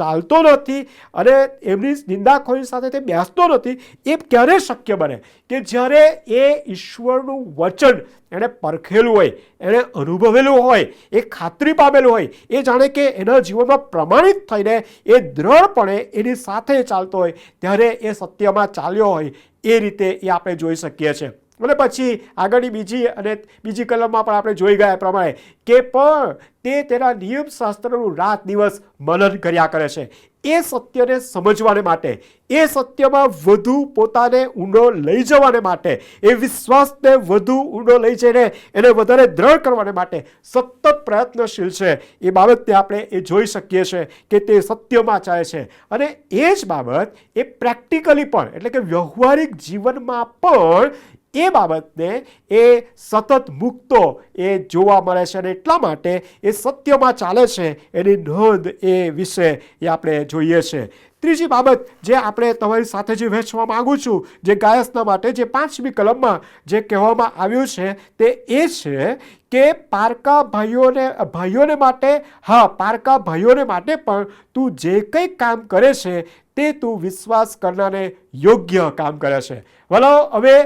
S4: ચાલતો નથી અને એમની નિંદાખોરી સાથે તે બેસતો નથી? એ ક્યારે શક્ય બને કે જ્યારે એ ઈશ્વરનું વચન એણે પરખેલું હોય, એણે અનુભવેલું હોય, એ ખાતરી પામેલું હોય, એ જાણે કે એના જીવનમાં પ્રમાણિત થઈને એ દ્રઢપણે એની સાથે ચાલતો હોય, ત્યારે એ સત્યમાં ચાલ્યો હોય એ રીતે એ આપણે જોઈ શકીએ છીએ. અને પછી આગળની બીજી કલમમાં પણ આપણે જોઈ ગયા પ્રમાણે કે પણ તે તેના નિયમશાસ્ત્રનું રાત દિવસ મનન કર્યા કરે છે, એ સત્યને સમજવાને માટે, એ સત્યમાં વધુ પોતાને ઊંડો લઈ જવાને માટે, એ વિશ્વાસને વધુ ઊંડો લઈ જઈને એને વધારે દ્રઢ કરવાને માટે સતત પ્રયત્નશીલ છે. એ બાબતને આપણે એ જોઈ શકીએ છીએ કે તે સત્યમાં ચાલે છે. અને એ જ બાબત એ પ્રેક્ટિકલી પણ એટલે કે વ્યવહારિક જીવનમાં પણ એ બાબતને એ સતત મૂકતો એ જોવા મળે છે. અને એટલા માટે એ સત્યમાં ચાલે છે એની નોંધ એ વિશે એ આપણે જોઈએ છે. ત્રીજી બાબત જે આપણે તમારી સાથે જે વહેંચવા માંગુ છું, જે ગાયસના માટે જે 5મી કલમમાં જે કહેવામાં આવ્યું છે તે એ છે કે પારકા ભાઈઓને માટે, હા, પારકા ભાઈઓને માટે પણ તું જે કંઈ કામ કરે છે તે તું વિશ્વાસ કરનારને યોગ્ય કામ કરે છે. ભલો હવે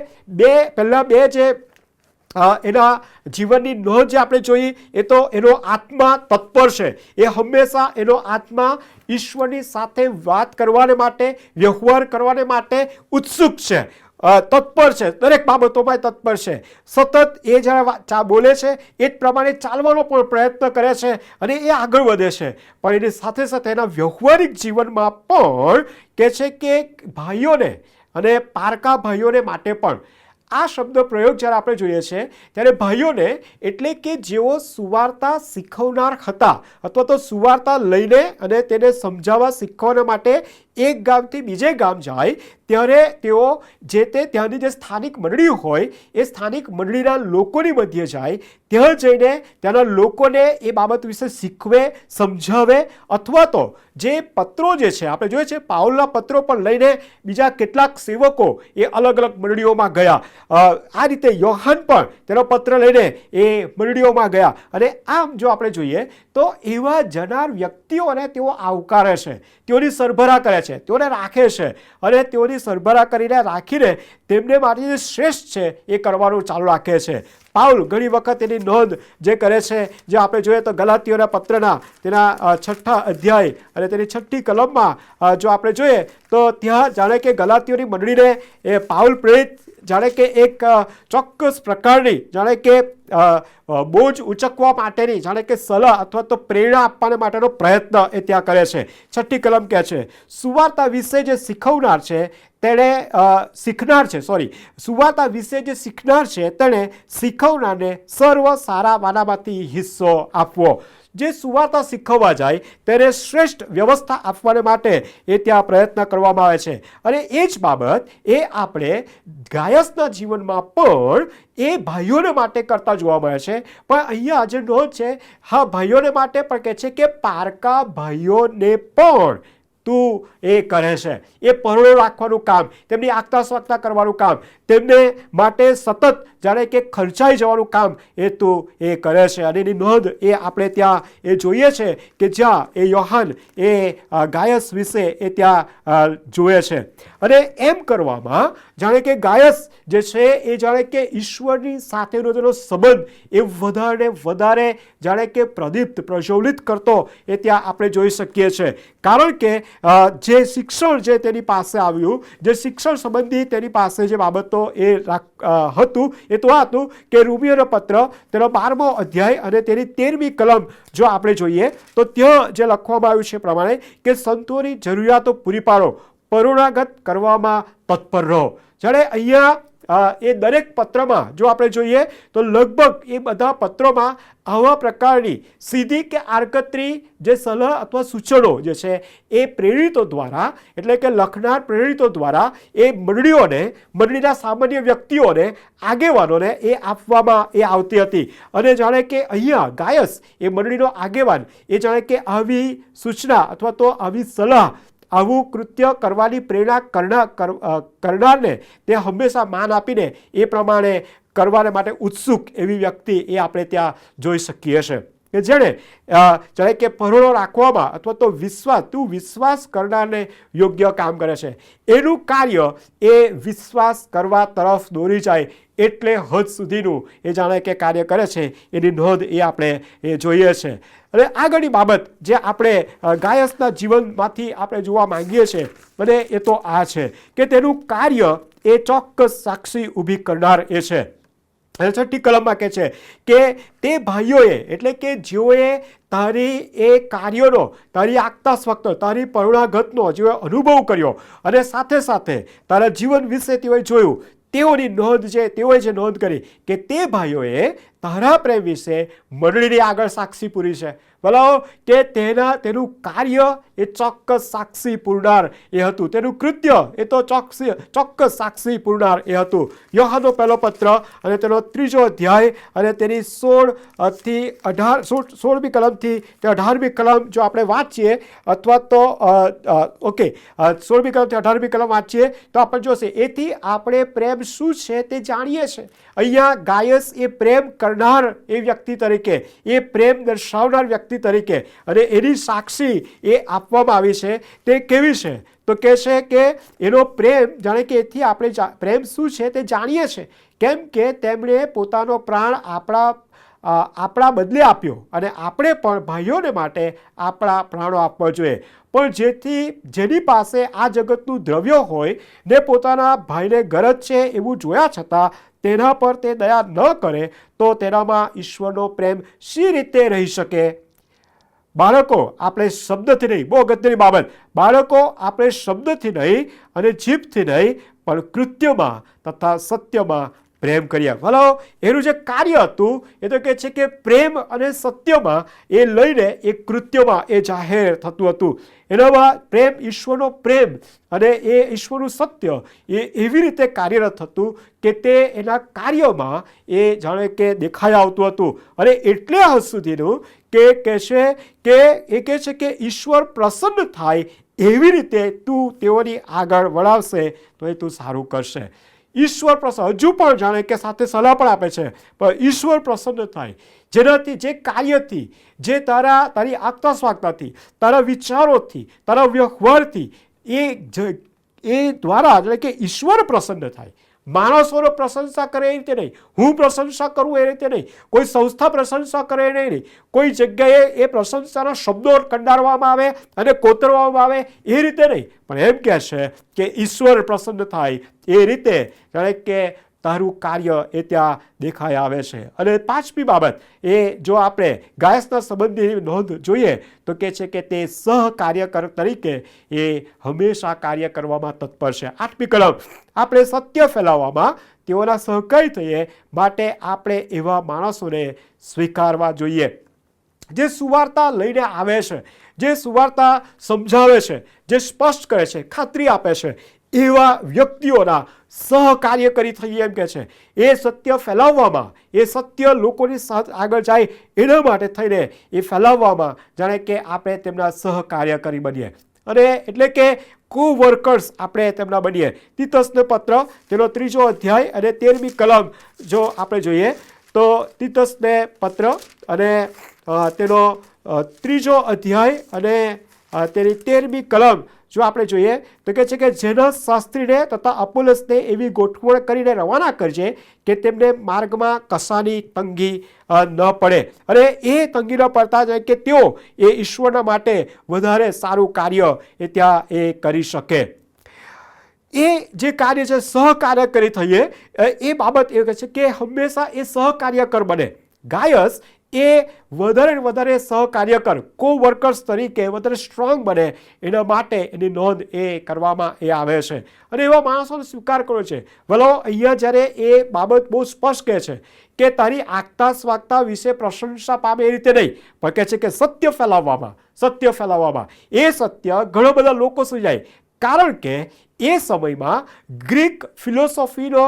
S4: પહેલાં બે જે એના જીવનની નોંધ જે આપણે જોઈ એ તો એનો આત્મા તત્પર છે. એ હંમેશા એનો આત્મા ઈશ્વરની સાથે વાત કરવાને માટે, વ્યવહાર કરવાને માટે ઉત્સુક છે, તત્પર છે, દરેક બાબતોમાં તત્પર છે. સતત એ જ્યારે બોલે છે એ જ પ્રમાણે ચાલવાનો પણ પ્રયત્ન કરે છે અને એ આગળ વધે છે. પણ એની સાથે સાથે એના વ્યવહારિક જીવનમાં પણ કહે છે કે ભાઈઓને અને પારકા ભાઈઓને માટે પણ. આ શબ્દ પ્રયોગ જ્યારે આપણે જોઈએ છે ત્યારે ભાઈઓને એટલે કે જેઓ સુવાર્તા શીખવનાર હતા અથવા તો સુવાર્તા લઈને અને તેને સમજાવવા શીખવવા માટે એક ગામથી બીજે ગામ જાય ત્યારે તેઓ જે તે ત્યાંની જે સ્થાનિક મંડળી હોય એ સ્થાનિક મંડળીના લોકોની મધ્યે જાય, ત્યાં જઈને ત્યાંના લોકોને એ બાબત વિશે શીખવે, સમજાવે. અથવા તો જે પત્રો જે છે આપણે જોઈએ છે પાઉલના પત્રો પણ લઈને બીજા કેટલાક સેવકો એ અલગ અલગ મંડળીઓમાં ગયા. આ રીતે યોહાન પણ તેનો પત્ર લઈને એ મંડળીઓમાં ગયા. અને આમ જો આપણે જોઈએ તો એવા જનાર વ્યક્તિઓને તેઓ આવકારે છે, તેઓની સરભરા કરે છે, તેઓને રાખે છે અને તેઓની સરભરા કરીને રાખીને તેમને માટે જે શ્રેષ્ઠ છે એ કરવાનું ચાલુ રાખે છે. પાઉલ ઘણી વખત એની નોંધ જે કરે છે, જે આપણે જોઈએ તો ગલાતીઓના પત્રના તેના 6ઠ્ઠા અધ્યાય અને તેની 6ઠ્ઠી કલમમાં જો આપણે જોઈએ તો ત્યાં જાણે કે ગલાતીઓની મંડળીને એ પાઉલ પ્રેરિત જાણે કે એક ચોક્કસ પ્રકારની જાણે કે બોજ ઉચકવા માટેની જાણે કે સલાહ અથવા તો પ્રેરણા આપવાને માટેનો પ્રયત્ન એ ત્યાં કરે છે. 6ઠ્ઠી કલમ કહે છે સુવાર્તા વિશે જે શીખવનાર છે તેણે સુવાર્તા વિશે જે શીખનાર છે તેણે શીખવનારને સર્વ સારા વાનામાંથી હિસ્સો આપવો. જે સુવાર્તા શીખવવા જાય તેને શ્રેષ્ઠ વ્યવસ્થા આપવાને માટે એ ત્યાં પ્રયત્ન કરવામાં આવે છે. અને એ જ બાબત એ આપણે ગાયસના જીવનમાં પણ એ ભાઈઓને માટે કરતા જોવા મળે છે. પણ અહીંયા જે નોંધ છે, હા, ભાઈઓને માટે પણ કહે છે કે પારકા ભાઈઓને પણ તું એ કરે છે. એ પરોળો રાખવાનું કામ, તેમની આગતા સ્વાગતા કરવાનું કામ, તેમને માટે સતત જાણે કે ખર્ચાઈ જવાનું કામ એ તું એ કરે છે. અને એની નોંધ એ આપણે ત્યાં એ જોઈએ છે કે જ્યાં એ યોહાન એ ગાયસ વિશે એ ત્યાં જોવે છે. અને એમ કરવામાં જાણે કે ગાયસ જે છે એ જાણે કે ઈશ્વરની સાથેનો તેનો સંબંધ એ વધારે જાણે કે પ્રજ્વલિત કરતો એ ત્યાં આપણે જોઈ શકીએ છીએ. કારણ કે જે શિક્ષણ જે તેની પાસે આવ્યું, જે શિક્ષણ સંબંધી તેની પાસે જે બાબતો એ હતું એ તો આ હતું કે રોમીયોનો પત્ર તેનો 12મો અધ્યાય અને તેની 13મી કલમ જો આપણે જોઈએ તો ત્યાં જે લખવામાં આવ્યું છે પ્રમાણે કે સંતોની જરૂરિયાતો પૂરી પાડો, પરોણાગત કરવામાં તત્પર રહો. જ્યારે અહીંયા એ દરેક પત્રમાં જો આપણે જોઈએ તો લગભગ એ બધા પત્રોમાં આવા પ્રકારની સીધી કે આડકતરી જે સલાહ અથવા સૂચનો જે છે એ પ્રેરિતો દ્વારા એટલે કે લખનાર પ્રેરિતો દ્વારા એ મંડળીના સામાન્ય વ્યક્તિઓને, આગેવાનોને એ આપવામાં એ આવતી હતી. અને જાણે કે અહીંયા ગાયસ એ મંડળીનો આગેવાન એ જાણે કે આવી સૂચના અથવા તો આવી સલાહ, આવું કૃત્ય કરવાની પ્રેરણા કરનારને તે હંમેશા માન આપીને એ પ્રમાણે કરવાને માટે ઉત્સુક એવી વ્યક્તિ એ આપણે ત્યાં જોઈ શકીએ છીએ કે જેણે જાણે કે પરોળો રાખવામાં અથવા તો વિશ્વાસ કરનારને યોગ્ય કામ કરે છે. એનું કાર્ય એ વિશ્વાસ કરવા તરફ દોરી જાય એટલે હદ સુધીનું એ જાણે કે કાર્ય કરે છે. એની નોંધ એ આપણે એ જોઈએ છે. અને આગળની બાબત જે આપણે ગાયસના જીવનમાંથી આપણે જોવા માંગીએ છીએ અને એ તો આ છે કે તેનું કાર્ય એ ચોક્કસ સાક્ષી ઊભી કરનાર એ છે. અને 6ઠ્ઠી કલમમાં કહે છે કે તે ભાઈઓએ એટલે કે જેઓએ તારી એ કાર્યોનો, તારી આગતા સ્વક્ત, તારી પરુણાગતનો જેઓએ અનુભવ કર્યો અને સાથે સાથે તારા જીવન વિશે તેઓએ જોયું, તેઓની નોંધ છે, તેઓએ જે નોંધ કરી કે તે ભાઈઓએ તારા પ્રેમ વિશે મંડળીની આગળ સાક્ષી પૂરી છે. બોલો કે તેનું કાર્ય એ ચોક્કસ સાક્ષી પૂરનાર એ હતું, તેનું કૃત્ય એ તો ચોક્કસ સાક્ષી પૂરનાર એ હતું. યોહાનનો પહેલો પત્ર અને તેનો 3જો અધ્યાય અને તેની 16મી કલમથી તે 18મી કલમ જો આપણે વાંચીએ અથવા તો 16મી કલમથી 18મી કલમ વાંચીએ તો આપણે જોશે એથી આપણે પ્રેમ શું છે તે જાણીએ છીએ. અહીંયા ગાયસ એ પ્રેમ કરનાર એ વ્યક્તિ તરીકે, એ પ્રેમ દર્શાવનાર વ્યક્તિ તરીકે અને એની સાક્ષી એ આપવામાં આવી છે. તે કેવી છે તો કહે છે કે એનો પ્રેમ જાણે કે એથી આપણે પ્રેમ શું છે તે જાણીએ છીએ, કેમ કે તેમણે પોતાનો પ્રાણ આપણા બદલે આપ્યો અને આપણે પણ ભાઈઓને માટે આપણા પ્રાણો આપવા જોઈએ. પણ જેની પાસે આ જગતનું દ્રવ્ય હોય ને પોતાના ભાઈને ગરજ છે એવું જોયા છતાં તેના પર તે દયા ન કરે તો તેનામાં ઈશ્વરનો પ્રેમ શી રીતે રહી શકે? બાળકો આપણે શબ્દથી નહીં, બહુ અગત્યની બાબત, બાળકો આપણે શબ્દથી નહીં અને જીભથી નહીં પણ કૃત્યમાં તથા સત્યમાં પ્રેમ કર્યા. ભલો એનું જે કાર્ય હતું એ તો કહે છે કે પ્રેમ અને સત્યમાં એ લઈને એ કૃત્યમાં એ જાહેર થતું હતું. એનામાં પ્રેમ, ઈશ્વરનો પ્રેમ અને એ ઈશ્વરનું સત્ય એ એવી રીતે કાર્યરત હતું કે તે એના કાર્યમાં એ જાણે કે દેખાઈ આવતું હતું. અને એટલે હદ સુધીનું કે કહે છે કે ઈશ્વર પ્રસન્ન થાય એવી રીતે તું તેઓની આગળ વળાવશે તો એ તું સારું કરશે. ઈશ્વર પ્રસન્ન, હજુ પણ જાણે કે સાથે સલાહ પણ આપે છે, પણ ઈશ્વર પ્રસન્ન થાય જેનાથી, જે કાર્યથી, જે તારી આગતા સ્વાગતાથી, તારા વિચારોથી, તારા વ્યવહારથી એ દ્વારા એટલે કે ઈશ્વર પ્રસન્ન થાય. માણસોનો પ્રશંસા કરે એ રીતે નહીં, હું પ્રશંસા કરું એ રીતે નહીં, કોઈ સંસ્થા પ્રશંસા કરે એ નહીં, કોઈ જગ્યાએ એ પ્રશંસાના શબ્દો કંડારવામાં આવે અને કોતરવામાં આવે એ રીતે નહીં, પણ એમ કહે છે કે ઈશ્વર પ્રસન્ન થાય એ રીતે જાણે કે તારું કાર્ય એ ત્યાં દેખાઈ આવે છે. અને 5મી બાબત એ જો આપણે ગાયસના સંબંધની નોંધ જોઈએ તો કહે છે કે તે સહકાર્યકર તરીકે એ હંમેશા કાર્ય કરવામાં તત્પર છે. 8મી કલમ, આપણે સત્ય ફેલાવવામાં તેઓના સહકારી થઈએ માટે આપણે એવા માણસોને સ્વીકારવા જોઈએ જે સુવાર્તા લઈને આવે છે, જે સુવાર્તા સમજાવે છે, જે સ્પષ્ટ કરે છે, ખાતરી આપે છે, એવા વ્યક્તિઓના સહકાર્યકરી થઈએ એમ કે છે. એ સત્ય ફેલાવવામાં, એ સત્ય લોકોની આગળ જાય એના માટે થઈને એ ફેલાવવામાં જાણે કે આપણે તેમના સહકાર્યકરી બનીએ. અને એટલે કે co-workers આપણે તેમના બનીએ. તીતસનો પત્ર તેનો 3જો અધ્યાય અને 13મી કલમ જો આપણે જોઈએ તો તીતસને પત્ર અને તેનો 3જો અધ્યાય અને તેની 13મી કલમ જો આપણે જોઈએ તો કહે છે કે જેના શાસ્ત્રીને તથા અપોલોસને એવી ગોઠવણ કરીને રવાના કરજે કે તેમને માર્ગમાં કશાની તંગી ન પડે અને એ તંગી ન પડતા જાય કે તેઓ એ ઈશ્વરના માટે વધારે સારું કાર્ય એ ત્યાં એ કરી શકે. એ જે કાર્ય છે સહકાર્યકરી થઈએ એ બાબત એ કહે છે કે હંમેશા એ સહકાર્યકર બને. ગાયસ એ વધારે ને વધારે સહકાર્યકર, co-workers તરીકે વધારે સ્ટ્રોંગ બને એના માટે એની નોંધ એ કરવામાં એ આવે છે અને એવા માણસોનો સ્વીકાર કર્યો છે. ભલો અહીંયા જ્યારે એ બાબત બહુ સ્પષ્ટ કહે છે કે તારી આગતા સ્વાગતા વિશે પ્રશંસા પામે એ રીતે નહીં, પણ કહે છે કે સત્ય ફેલાવવામાં એ સત્ય ઘણા બધા લોકો સુધી જાય. કારણ કે એ સમયમાં ગ્રીક ફિલોસોફીનો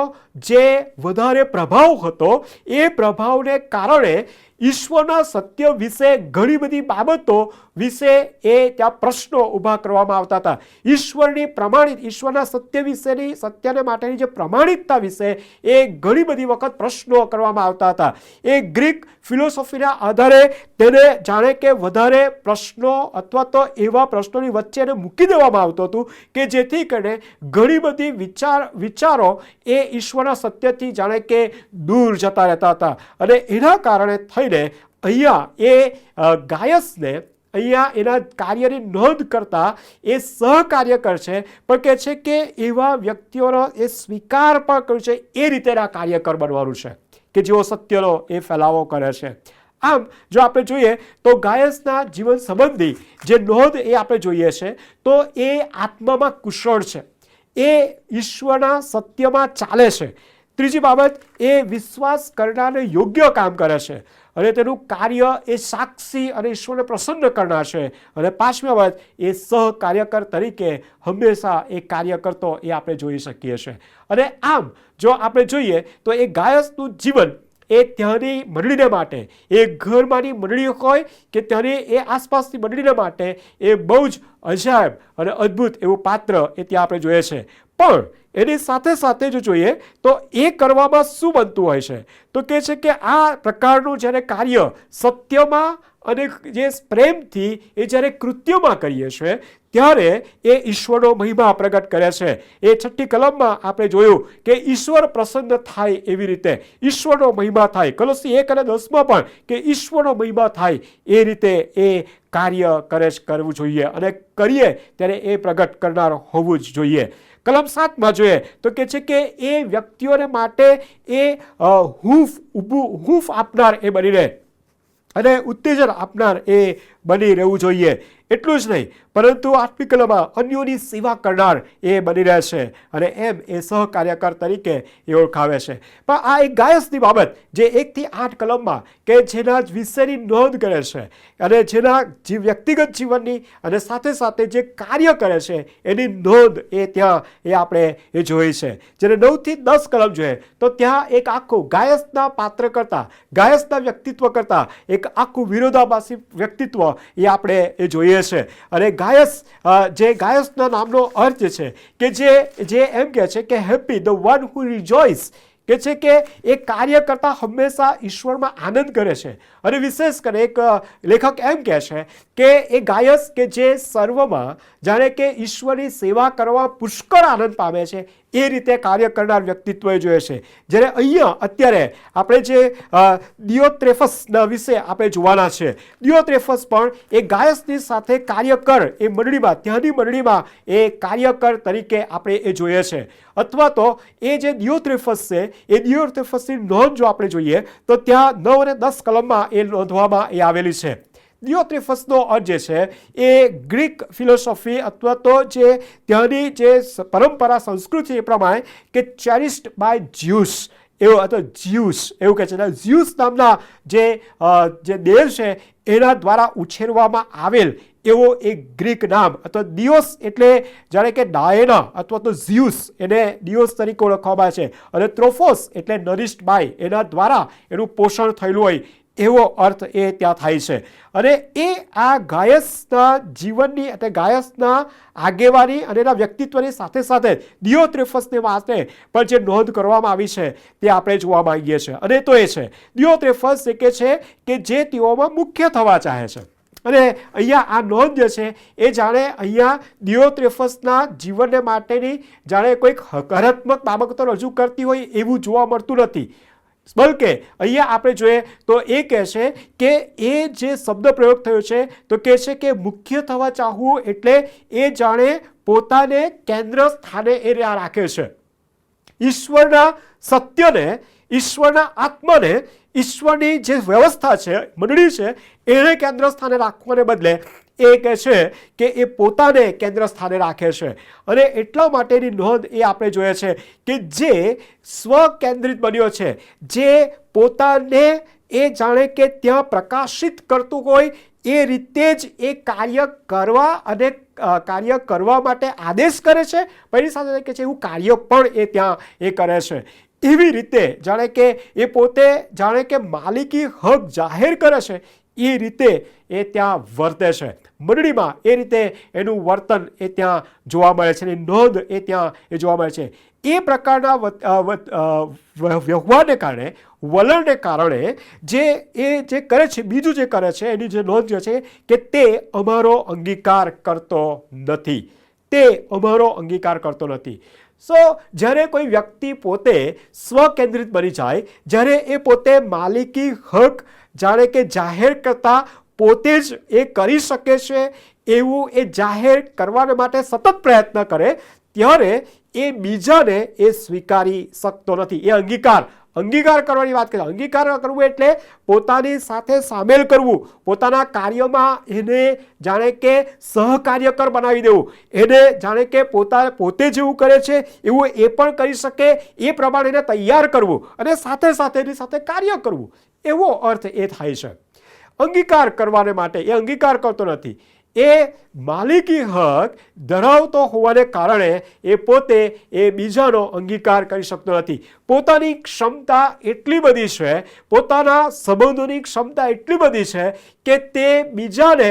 S4: જે વધારે પ્રભાવ હતો એ પ્રભાવને કારણે ઈશ્વરના સત્ય વિશે ઘણી બધી બાબતો વિશે એ ત્યાં પ્રશ્નો ઊભા કરવામાં આવતા હતા. ઈશ્વરના સત્ય વિશેની, સત્યને માટેની જે પ્રમાણિકતા વિશે એ ઘણી બધી વખત પ્રશ્નો કરવામાં આવતા હતા. એ ગ્રીક ફિલોસોફીના આધારે તેને જાણે કે વધારે પ્રશ્નો અથવા તો એવા પ્રશ્નોની વચ્ચે એને મૂકી દેવામાં આવતું હતું કે જેથી કરીને ઘણી બધી વિચારો એ ઈશ્વરના સત્યથી જાણે કે દૂર જતા રહેતા હતા. અને એના કારણે થઈને અહીંયા એ ગાયસને અહીંયા એના કાર્યની નોંધ કરતા એ સહકાર્યકર છે, પણ કહે છે કે એવા વ્યક્તિઓનો એ સ્વીકાર પણ કર્યું છે એ રીતેના કાર્યકર બનવાનું છે કે જેઓ સત્યનો એ ફેલાવો કરે છે. આમ જો આપણે જોઈએ તો ગાયસના જીવન સંબંધી જે નોંધ એ આપણે જોઈએ છે તો એ આત્મામાં કુશળ છે, એ ઈશ્વરના સત્યમાં ચાલે છે. ત્રીજી બાબત, એ વિશ્વાસ કરનારને યોગ્ય કામ કરે છે અને તેનું કાર્ય એ સાક્ષી અને ઈશ્વરને પ્રસન્ન કરનાર છે. અને પાંચમી બાબત, એ સહકાર્યકર તરીકે હંમેશા એ કાર્ય કરતો એ આપણે જોઈ શકીએ છીએ. અને આમ જો આપણે જોઈએ તો એ ગાયસનું જીવન એ ત્યાંની મંડળીને માટે, એ ઘરમાંની મંડળી હોય કે ત્યાંની એ આસપાસની મંડળીને માટે એ બહુ જ અજાયબ અને અદ્ભુત એવું પાત્ર એ ત્યાં આપણે જોઈએ છે. પણ એની સાથે સાથે જો જોઈએ તો એ કરવામાં શું બનતું હોય છે તો કહે છે કે આ પ્રકારનું જ્યારે કાર્ય સત્યમાં અને જે પ્રેમથી એ જ્યારે કૃત્યમાં કરીએ છીએ ત્યારે એ ઈશ્વરનો મહિમા પ્રગટ કરે છે. એ 6ઠ્ઠી કલમમાં આપણે જોયું કે ઈશ્વર પ્રસન્ન થાય એવી રીતે ઈશ્વરનો મહિમા થાય. કોલોસી 1 અને 10માં પણ કે ઈશ્વરનો મહિમા થાય એ રીતે એ કાર્ય કરવું જોઈએ અને કરીએ ત્યારે એ પ્રગટ કરનાર હોવું જ જોઈએ. કલમ 7માં જોઈએ તો કહે છે કે એ વ્યક્તિઓને માટે એ હૂંફ આપનાર એ બની રહે અને ઉત્તેજન આપનાર એ બની રહેવું જોઈએ. એટલું જ નહીં પરંતુ આઠમી કલમમાં અન્યોની સેવા કરનાર એ બની રહે છે અને એમ એ સહકાર્યકર તરીકે એ ઓળખાવે છે. પણ આ એક ગાયસની બાબત જે 1 થી 8 કલમમાં કે જેના વિશેની નોંધ કરે છે અને જેના વ્યક્તિગત જીવનની અને સાથે સાથે જે કાર્ય કરે છે એની નોંધ એ ત્યાં એ આપણે એ જોઈ છે. જ્યારે 9 થી 10 કલમ જોઈએ તો ત્યાં એક આખું ગાયસના પાત્ર કરતા, ગાયસના વ્યક્તિત્વ કરતા એક આખું વિરોધાભાસી વ્યક્તિત્વ એ આપણે એ જોઈએ છે. અને ગાયસ જે ગાયસના નામનો અર્થ છે કે જે એમ કહે છે કે હેપી, ધ વન હુ રિજોઇસ, કે છે કે એ કાર્ય કરતા હંમેશા ઈશ્વરમાં આનંદ કરે છે. અને વિશેષ કરીને એક લેખક એમ કહે છે કે એ ગાયસ કે જે સર્વમાં જાણે કે ઈશ્વરની સેવા કરવા પુષ્કળ આનંદ પામે છે એ રીતે કાર્ય કરનાર વ્યક્તિત્વ એ જોઈએ છે. જ્યારે અહીંયા અત્યારે આપણે જે દિયોત્રેફસના વિશે આપણે જોવાના છે. દિયોત્રેફસ પણ એ ગાયસની સાથે કાર્યકર એ મંડળીમાં, ત્યાંની મંડળીમાં એ કાર્યકર તરીકે આપણે એ જોઈએ છે. અથવા તો એ જે દિયોત્રેફસ છે એ દિયોત્રેફસની નોંધ જો આપણે જોઈએ તો ત્યાં 9 અને 10 કલમમાં એ નોંધવામાં એ આવેલી છે. દિયોત્રેફસનો અર્થ જે છે એ ગ્રીક ફિલોસોફી અથવા તો જે ત્યાંની જે પરંપરા સંસ્કૃતિ એ પ્રમાણે કે ચેરિસ્ડ બાય જ્યુસ એવું અથવા જ્યુસ એવું કહે છે. જ્યુસ નામના જે દેવ છે એના દ્વારા ઉછેરવામાં આવેલ એવો એક ગ્રીક નામ અથવા દિયોસ એટલે જાણે કે ડાયના અથવા તો ઝ્યુસ એને દિયોસ તરીકે ઓળખવામાં છે અને ત્રોફોસ એટલે નરિશ્ડ બાય એના દ્વારા એનું પોષણ થયેલું હોય એવો અર્થ એ ત્યાં થાય છે. અને એ આ ગાયસના જીવનની એટલે ગાયસના આગેવાની અને એના વ્યક્તિત્વની સાથે સાથે દિયોત્રેફસને માટે પણ જે નોંધ કરવામાં આવી છે તે આપણે જોવા માંગીએ છીએ. અને તો એ છે દિયોત્રેફસ એ કે છે કે જે તેઓમાં મુખ્ય થવા ચાહે છે. અને અહીંયા આ નોંધ જે છે એ જાણે અહીંયા દિયોત્રેફસના જીવનને માટેની જાણે કોઈક હકારાત્મક બાબતો રજૂ કરતી હોય એવું જોવા મળતું નથી. બલકે અહીંયા આપણે જોઈએ તો એ કહે છે કે એ જે શબ્દ પ્રયોગ થયો છે તો કહે છે કે મુખ્ય થવા ચાહવું એટલે એ જાણે પોતાને કેન્દ્ર સ્થાને એ રાખે છે. ઈશ્વરના સત્યને, ઈશ્વરના આત્માને, ઈશ્વરની જે વ્યવસ્થા છે, મંડળી છે એને કેન્દ્ર સ્થાને રાખવાને બદલે એ કહે છે કે એ પોતાને કેન્દ્ર સ્થાને રાખે છે. અને એટલા માટેની નોંધ એ આપણે જોઈએ છે કે જે સ્વકેન્દ્રિત બન્યો છે, જે પોતાને એ જાણે કે ત્યાં પ્રકાશિત કરતું હોય એ રીતે જ એ કાર્ય કરવા અને કાર્ય કરવા માટે આદેશ કરે છે. એની સાથે કહે છે એવું કાર્ય પણ એ ત્યાં એ કરે છે. એવી રીતે જાણે કે એ પોતે જાણે કે માલિકી હક જાહેર કરે છે એ રીતે એ ત્યાં વર્તે છે. મંડળીમાં એ રીતે એનું વર્તન એ ત્યાં જોવા મળે છે, એની નોંધ એ ત્યાં એ જોવા મળે છે. એ પ્રકારના વ્યવહારને કારણે, વલણને કારણે જે કરે છે, બીજું જે કરે છે એની જે નોંધ છે કે તે અમારો અંગીકાર કરતો નથી. તે અમારો અંગીકાર કરતો નથી. જ્યારે કોઈ વ્યક્તિ પોતે સ્વકેન્દ્રિત બની જાય, જ્યારે એ પોતે માલિકી હક જાણે કે જાહેર કરતા પોતે જ એ કરી શકે છે એવું એ જાહેર કરવા માટે સતત પ્રયત્ન કરે, ત્યારે એ બીજાને એ સ્વીકારી શકતો નથી. એ અંગીકાર કરવાની વાત કરે. અંગીકાર કરવું એટલે પોતાની સાથે સામેલ કરવું, પોતાના કાર્યમાં એને જાણે કે સહકાર્યકર બનાવી દેવું, એને જાણે કે પોતે જેવું કરે છે એવું એ પણ કરી શકે એ પ્રમાણે એને તૈયાર કરવું અને સાથે સાથે એની સાથે કાર્ય કરવું, એવો અર્થ એ થાય છે. અંગીકાર કરવાને માટે એ અંગીકાર કરતો નથી. એ માલિકી હક ધરાવતો હોવાને કારણે એ પોતે એ બીજાનો અંગીકાર કરી શકતો નથી. પોતાની ક્ષમતા એટલી બધી છે, પોતાના સંબંધોની ક્ષમતા એટલી બધી છે કે તે બીજાને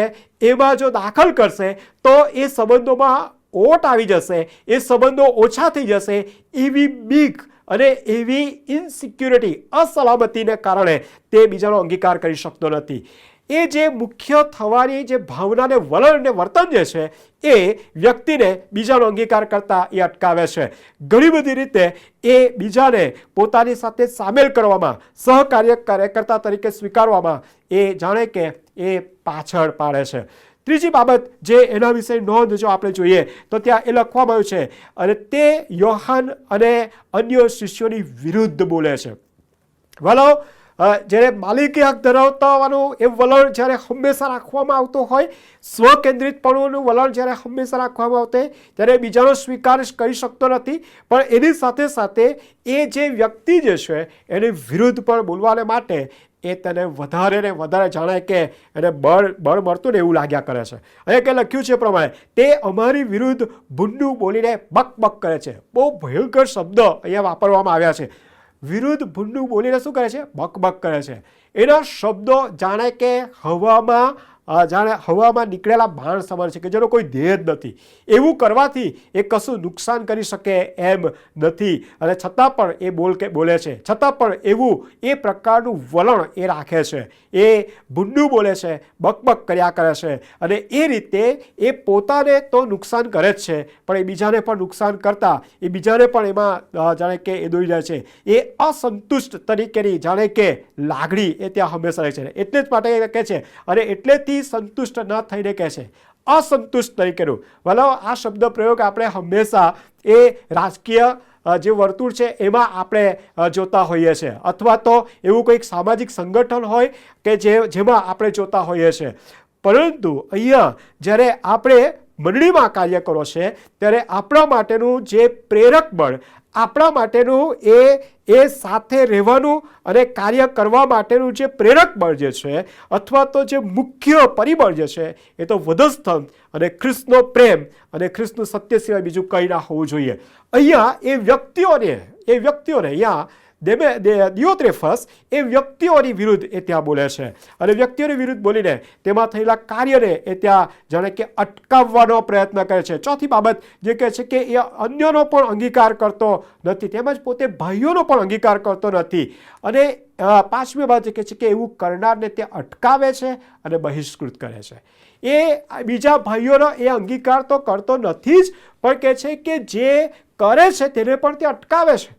S4: એમાં જો દાખલ કરશે તો એ સંબંધોમાં ઓટ આવી જશે, એ સંબંધો ઓછા થઈ જશે, એવી બીક અને એવી ઇનસિક્યુરિટી, અસલામતીને કારણે તે બીજાનો અંગીકાર કરી શકતો નથી. એ જે મુખ્ય થવાની જે ભાવનાને વલણ ને વર્તન જે છે એ વ્યક્તિને બીજાનો અંગીકાર કરતા એ અટકાવે છે. ઘણી બધી રીતે એ બીજાને પોતાની સાથે સામેલ કરવામાં, સહકાર્યકર્તા તરીકે સ્વીકારવામાં એ જાણે કે એ પાછળ પાડે છે. ત્રીજી બાબત જે એના વિશે નોંધ જો આપણે જોઈએ તો ત્યાં એ લખવામાં આવ્યું છે, અને તે યોહાન અને અન્ય શિષ્યોની વિરુદ્ધ બોલે છે. વલો જ્યારે માલિકી હક ધરાવતાનું એ વલણ જ્યારે હંમેશા રાખવામાં આવતું હોય, સ્વકેન્દ્રિતપણુંનું વલણ જ્યારે હંમેશા રાખવામાં આવતું હોય, ત્યારે બીજાનો સ્વીકાર કરી શકતો નથી. પણ એની સાથે સાથે એ જે વ્યક્તિ જે છે એની વિરુદ્ધ પણ બોલવાને માટે એ તેને વધારે ને વધારે જાણે કે એને બળ મળતું ને એવું લાગ્યા કરે છે. અહીંયા કે લખ્યું છે પ્રમાણે તે અમારી વિરુદ્ધ ભૂંડું બોલીને બક કરે છે. બહુ ભયંકર શબ્દ અહીંયા વાપરવામાં આવ્યા છે. વિરુદ્ધ ભૂંડું બોલીને શું કરે છે? બક કરે છે. એના શબ્દો જાણે કે હવામાં નીકળેલા બાણ સમાન છે કે જેનો કોઈ ધ્યેય જ નથી. એવું કરવાથી એ કશું નુકસાન કરી શકે એમ નથી, અને છતાં પણ એ બોલે છે, છતાં પણ એવું એ પ્રકારનું વલણ એ રાખે છે. એ ભૂંડું બોલે છે, બક કર્યા કરે છે, અને એ રીતે એ પોતાને તો નુકસાન કરે જ છે, પણ એ બીજાને પણ નુકસાન કરતા એ બીજાને પણ એમાં જાણે કે એ દોરી જાય છે. એ અસંતુષ્ટ તરીકેની જાણે કે લાગણી એ ત્યાં હંમેશા રહે છે. એટલે જ માટે એ કહે છે, અને એટલેથી સંતુષ્ટ ન થઈને કહે છે, અસંતુષ્ટ તરીકેનું. ભલે આ શબ્દ પ્રયોગ આપણે હંમેશા એ રાજકીય જે વર્તુળ છે એમાં આપણે જોતા હોઈએ છીએ, અથવા તો એવું કોઈક સામાજિક સંગઠન હોય કે જેમાં આપણે જોતા હોઈએ છીએ. પરંતુ અહીંયા જ્યારે આપણે મંડળીમાં કાર્ય કરો છે ત્યારે આપણા માટેનું જે પ્રેરક બળ, આપણા માટેનું એ સાથે રહેવાનું અને કાર્ય કરવા માટેનું જે પ્રેરક બળ જે છે, અથવા તો જે મુખ્ય પરિબળ જે છે, એ તો વધસ્તંભ અને ખ્રિસ્તનો પ્રેમ અને ખ્રિસ્તનું સત્ય સિવાય બીજું કંઈ ના હોવું જોઈએ. અહીંયા એ વ્યક્તિઓને અહીંયા દિયોત્રેફસ એ વ્યક્તિઓની વિરુદ્ધ એ ત્યાં બોલે છે, અને વ્યક્તિઓની વિરુદ્ધ બોલીને તેમાં થયેલા કાર્યને એ ત્યાં જાણે કે અટકાવવાનો પ્રયત્ન કરે છે. ચોથી બાબત જે કહે છે કે એ અન્યનો પણ અંગીકાર કરતો નથી, તેમજ પોતે ભાઈઓનો પણ અંગીકાર કરતો નથી. અને પાંચમી બાબત કહે છે કે એવું કરનારને તે અટકાવે છે અને બહિષ્કૃત કરે છે. એ બીજા ભાઈઓનો એ અંગીકાર તો કરતો નથી જ, પણ કહે છે કે જે કરે છે તેને પણ તે અટકાવે છે.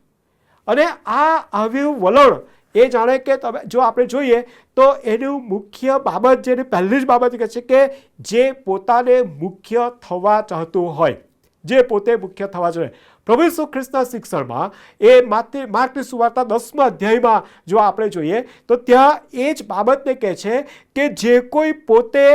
S4: અને આ આવ્યું વલણ એ જાણે કે તમે જો આપણે જોઈએ તો એનું મુખ્ય બાબત જેની પહેલી જ બાબત કહે છે કે જે પોતાને મુખ્ય થવા ચાહતું હોય, જે પોતે મુખ્ય થવા જોઈએ. પ્રભુ ઈસુ ખ્રિસ્તના શિક્ષણમાં એ માર્કની સુવાર્તા 10મા અધ્યાયમાં જો આપણે જોઈએ તો ત્યાં એ જ બાબતને કહે છે કે જે કોઈ પોતે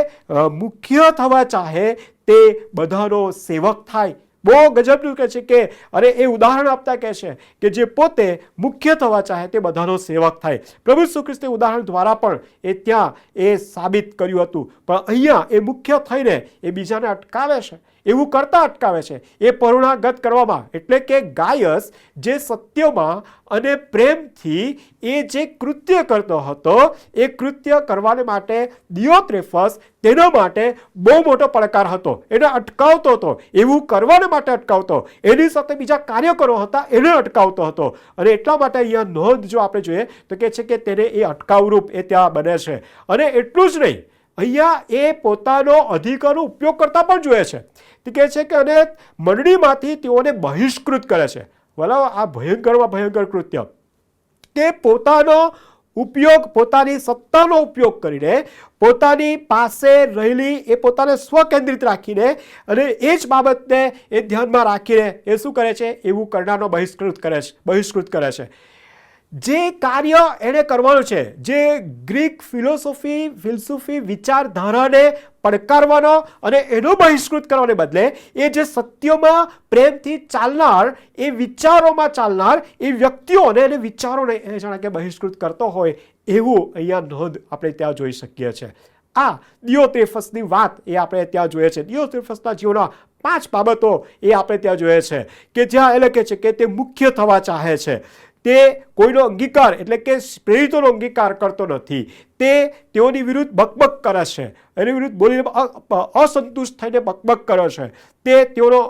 S4: મુખ્ય થવા ચાહે તે બધાનો સેવક થાય. બહુ ગજબનું કહે છે કે, અને એ ઉદાહરણ આપતા કહે છે કે જે પોતે મુખ્ય થવા ચાહે તે બધાનો સેવક થાય. પ્રભુ ઈસુ ખ્રિસ્તે ઉદાહરણ દ્વારા પણ એ ત્યાં એ સાબિત કર્યું હતું, પણ અહીંયા એ મુખ્ય થઈને એ બીજાને અટકાવે છે, એવું કરતા અટકાવે છે એ પરુણાગત કરવામાં. એટલે કે ગાયસ જે સત્યમાં અને પ્રેમથી એ જે કૃત્ય કરતો હતો એ કૃત્ય કરવાને માટે દિયોત્રેફસ તેના માટે બહુ મોટો પડકાર હતો, એને અટકાવતો હતો, એવું કરવાને માટે અટકાવતો, એની સાથે બીજા કાર્યકરો હતા એને અટકાવતો હતો. અને એટલા માટે અહીંયા નોંધ જો આપણે જોઈએ તો કહે છે કે તેને એ અટકાવરૂપ એ ત્યાં બને છે. અને એટલું જ નહીં, અહીંયા એ પોતાનો અધિકારનો ઉપયોગ કરતા પણ જોઈએ છે. તે કહે છે કે અને મંડળીમાંથી તેઓને બહિષ્કૃત કરે છે. ભલા આ ભયંકરમાં ભયંકર કૃત્ય, તે પોતાનો ઉપયોગ, પોતાની સત્તાનો ઉપયોગ કરીને, પોતાની પાસે રહેલી એ પોતાને સ્વકેન્દ્રિત રાખીને અને એ જ બાબતને એ ધ્યાનમાં રાખીને એ શું કરે છે? એવું કરનારનો બહિષ્કૃત કરે છે. જે કાર્ય એણે કરવાનું છે, જે ગ્રીક ફિલોસોફી વિચારધારાને પડકારવાનો અને એનો બહિષ્કૃત કરવાને બદલે એ જે સત્યમાં પ્રેમથી ચાલનાર, એ વિચારોમાં ચાલનાર એ વ્યક્તિઓને અને વિચારોને એ જાણે કે બહિષ્કૃત કરતો હોય એવું અહીંયા નોંધ આપણે ત્યાં જોઈ શકીએ છીએ. આ દિયોત્રેફસની વાત એ આપણે ત્યાં જોઈએ છે. દિયોત્રેફસના જીવનના 5 બાબતો એ આપણે ત્યાં જોઈએ છે કે જ્યાં એ લખે છે કે તે મુખ્ય થવા ચાહે છે. તે કોઈનો અંગીકાર એટલે કે પ્રેરિતોનો અંગીકાર કરતો નથી. તે તેઓની વિરુદ્ધ બકબક કરે છે, એની વિરુદ્ધ બોલીને અસંતુષ્ટ થઈને બકબક કરે છે. તે તેઓનો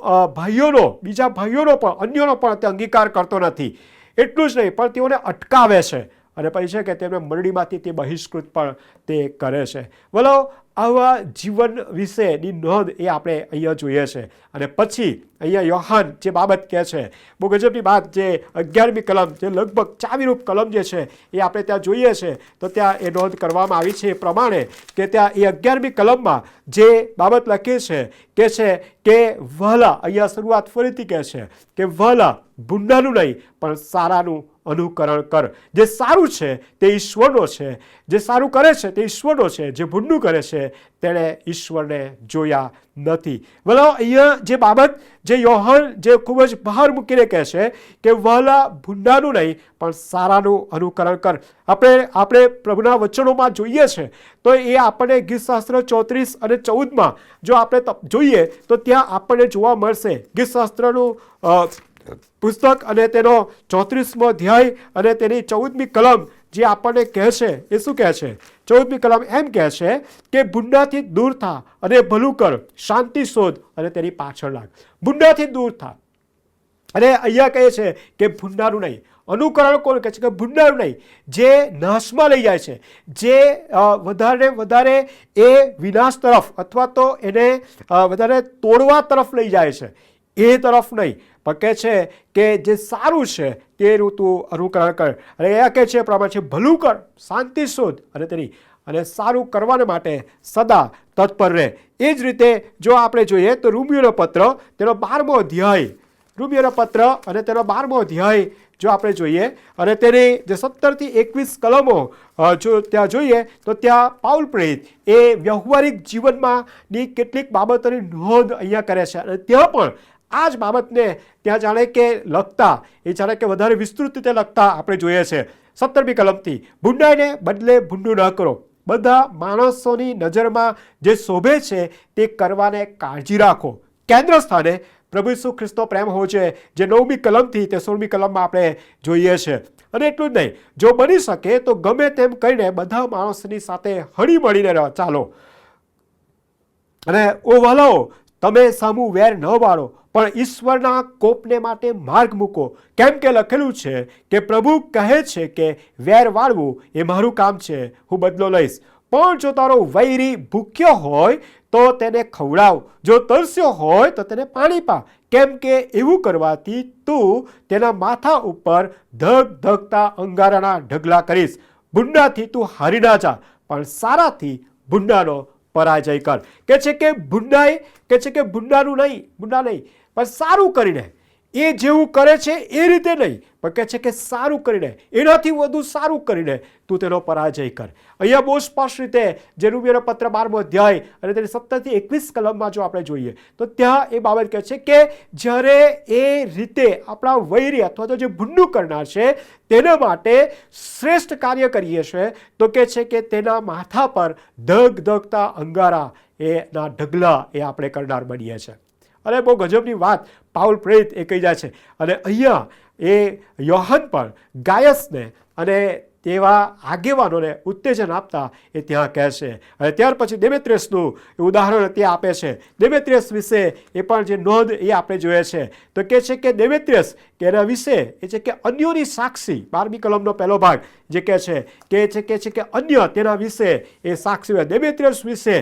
S4: બીજા ભાઈઓનો પણ, અન્યોનો પણ તે અંગીકાર કરતો નથી. એટલું જ નહીં, પણ તેઓને અટકાવે છે અને પછી છે કે તેમને મંડળીમાંથી તે બહિષ્કૃત પણ તે કરે છે. બોલો, આવા જીવન વિશેની નોંધ એ આપણે અહીંયા જોઈએ છે. અને પછી અહીંયા યોહાન જે બાબત કહે છે, બહુ ગજબની વાત, જે 11મી કલમ, જે લગભગ ચાવીરૂપ કલમ જે છે એ આપણે ત્યાં જોઈએ છે, તો ત્યાં એ નોંધ કરવામાં આવી છે એ પ્રમાણે કે ત્યાં એ 11મી કલમમાં જે બાબત લખી છે કે વહાલા, અહીંયા શરૂઆત ફરીથી કહે છે કે વહાલા, ભૂંડાનું નહીં પણ સારાનું અનુકરણ કર. જે સારું છે તે ઈશ્વરનો છે, જે સારું કરે છે તે ઈશ્વરનો છે, જે ભૂંડું કરે છે તેણે ઈશ્વરને જોયા નથી. બોલો, અહીંયા જે બાબત જે યોહાન જે ખૂબ જ બહાર મૂકીને કહે છે કે વહાલા, ભૂંડાનું નહીં પણ સારાનું અનુકરણ કર. આપણે પ્રભુના વચનોમાં જોઈએ છે તો એ આપણને ગીતશાસ્ત્ર 34 અને 14માં જો આપણે જોઈએ તો ત્યાં આપણને જોવા મળશે. ગીતશાસ્ત્રનું પુસ્તક અને તેનો 34મો અધ્યાય અને તેની 14મી કલમ જે આપણને કહે છે એ શું કહે છે? 14મી કલમ એમ કહે છે કે ભૂંડાથી દૂર થા અને ભલું કર, શાંતિ શોધ અને તેની પાછળ લાગ. ભૂંડાથી દૂર થા. અને અહીંયા કહે છે કે ભૂંડાનું નહીં. અનુકરણ કોણ કહે છે? કે ભૂંડાનું નહીં, જે નાશમાં લઈ જાય છે, જે વધારે એ વિનાશ તરફ અથવા તો એને વધારે તોડવા તરફ લઈ જાય છે, એ તરફ નહીં, પણ કહે છે કે જે સારું છે તે તું અનુકરણ કર. અને એ કહે છે પ્રમાણે છે ભલું કર, શાંતિ શોધ અને સારું કરવાને માટે સદા તત્પર રહે. એ જ રીતે જો આપણે જોઈએ તો રોમિયોનો પત્ર તેનો 12મો અધ્યાય જો આપણે જોઈએ અને તેની જે 17 થી 21 કલમો જો ત્યાં જોઈએ તો ત્યાં પાઉલ પ્રેરિત એ વ્યવહારિક જીવનમાંની કેટલીક બાબતોની નોંધ અહીંયા કરે છે. અને ત્યાં પણ આ જ બાબતને ત્યાં જાણે કે લખતા, એ જાણે કે વધારે વિસ્તૃત રીતે લખતા આપણે જોઈએ છે. 17મી કલમથી, ભૂંડાઈને બદલે ભૂંડું ન કરો. બધા માણસોની નજરમાં જે શોભે છે તે કરવાને કાળજી રાખો. કેન્દ્ર સ્થાને પ્રભુ ઈસુ ખ્રિસ્તનો પ્રેમ હોવો જોઈએ, જે 9મી કલમથી તે 16મી કલમમાં આપણે જોઈએ છે. અને એટલું જ નહીં, જો બની શકે તો ગમે તેમ કરીને બધા માણસની સાથે હળી મળીને ચાલો. અને ઓ વહાલાઓ, તમે સામું વેર ન વાળો પણ ઈશ્વરના કોપને માટે માર્ગ મૂકો. કેમ કે લખેલું છે કે પ્રભુ કહે છે કે વેર વાળવું એ મારું કામ છે, હું બદલો લઈશ. પણ જો તારો વૈરી ભૂખ્યો હોય તો તેને ખવડાવ, જો તરસ્યો હોય તો તેને પાણી પા. કેમ કે એવું કરવાથી તું તેના માથા ઉપર ધગધગતા અંગારાના ઢગલા કરીશ. ભૂંડાથી તું હારી ના જા, પણ સારાથી ભૂંડાનો પરાજય કર. કે છે કે ભૂંડાઈ, કે છે કે ભૂંડા નહીં, પણ સારું કરીને, એ જેવું કરે છે એ રીતે નહીં, પણ કહે છે કે સારું કરીને, એનાથી વધુ સારું કરીને તું તેનો પરાજય કર. અહીંયા બહુ સ્પષ્ટ રીતે જે રોમિયોનો પત્ર 12મો અધ્યાય અને તેની 17 થી 21 કલમમાં જો આપણે જોઈએ તો ત્યાં એ બાબત કહે છે કે જ્યારે એ રીતે આપણા વૈરી અથવા તો જે ભૂંડું કરનાર છે તેના માટે શ્રેષ્ઠ કાર્ય કરીએ છીએ તો કહે છે કે તેના માથા પર ધગધગતા અંગારા એના ઢગલા એ આપણે કરનાર બનીએ છીએ. અને બહુ ગજબની વાત પાઉલ પ્રેરિત એ કહી જાય છે. અને અહીંયા એ યોહાન પણ ગાયસને અને તેવા આગેવાનોને ઉત્તેજન આપતા એ ત્યાં કહે છે. અને ત્યાર પછી દેમેત્રિયસનું ઉદાહરણ તે આપે છે. દેમેત્રિયસ વિશે એ પણ જે નોંધ એ આપણે જોઈએ છે તો કહે છે કે દેમેત્રિયસ કે એના વિશે એ છે કે અન્યોની સાક્ષી, 12મી કલમનો પહેલો ભાગ જે કહે છે કે અન્ય તેના વિશે એ સાક્ષી હોય. દેમેત્રિયસ વિશે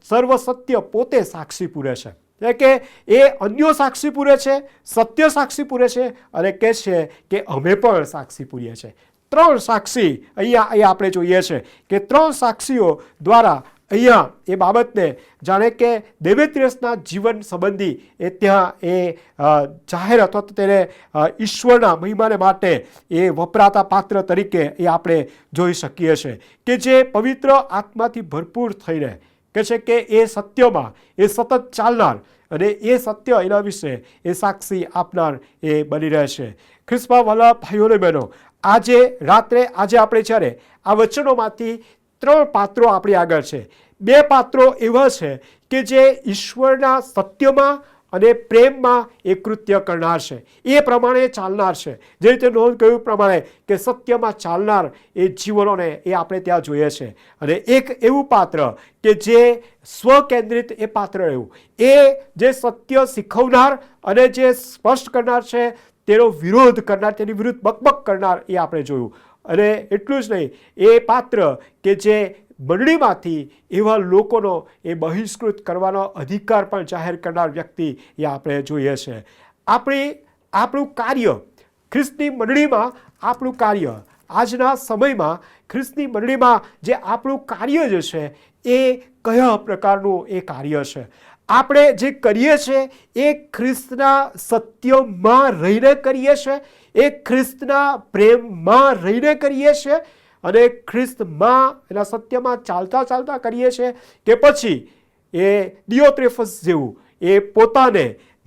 S4: સર્વ સત્ય પોતે સાક્ષી પૂરે છે. એટલે કે એ અન્યો સાક્ષી પૂરે છે, સત્ય સાક્ષી પૂરે છે અને કહે છે કે અમે પણ સાક્ષી પૂરીએ છીએ. ત્રણ સાક્ષી અહીંયા આપણે જોઈએ છે કે ત્રણ સાક્ષીઓ દ્વારા અહીંયા એ બાબતને જાણે કે દેમેત્રિયસના જીવન સંબંધી એ ત્યાં એ જાહેર અથવા તો તેને ઈશ્વરના મહિમાને માટે એ વપરાતા પાત્ર તરીકે એ આપણે જોઈ શકીએ છીએ કે જે પવિત્ર આત્માથી ભરપૂર થઈને કે છે કે એ સત્યમાં એ સતત ચાલનાર અને એ સત્ય એના વિશે એ સાક્ષી આપનાર એ બની રહે છે. ખ્રિસ્તમાં વાલા ભાઈઓ અને બહેનો, આજે આપણે જ્યારે આ વચનોમાંથી ત્રણ પાત્રો આપણી આગળ છે. બે પાત્રો એવા છે કે જે ઈશ્વરના સત્યમાં અને પ્રેમમાં એ કૃત્ય કરનાર છે, એ પ્રમાણે ચાલનાર છે. જે રીતે નોંધ કહ્યું પ્રમાણે કે સત્યમાં ચાલનાર એ જીવનોને એ આપણે ત્યાં જોઈએ છે. અને એક એવું પાત્ર કે જે સ્વકેન્દ્રિત એ પાત્ર એવું, એ જે સત્ય શીખવનાર અને જે સ્પષ્ટ કરનાર છે તેનો વિરોધ કરનાર, તેની વિરુદ્ધ બકબક કરનાર એ આપણે જોયું. અને એટલું જ નહીં, એ પાત્ર કે જે મંડળીમાંથી એવા લોકોનો એ બહિષ્કૃત કરવાનો અધિકાર પણ જાહેર કરનાર વ્યક્તિ એ આપણે જોઈએ છે. આપણું કાર્ય ખ્રિસ્તની મંડળીમાં, આપણું કાર્ય આજના સમયમાં ખ્રિસ્તની મંડળીમાં જે આપણું કાર્ય જે છે એ કયા પ્રકારનું એ કાર્ય છે. આપણે જે કરીએ છીએ એ ખ્રિસ્તના સત્યમાં રહીને કરીએ છીએ, એ ખ્રિસ્તના પ્રેમમાં રહીને કરીએ છીએ અને ખ્રિસ્તમાં એના સત્યમાં ચાલતા ચાલતા કરીએ છીએ કે પછી એ દિયોત્રેફસ જેવું એ પોતાને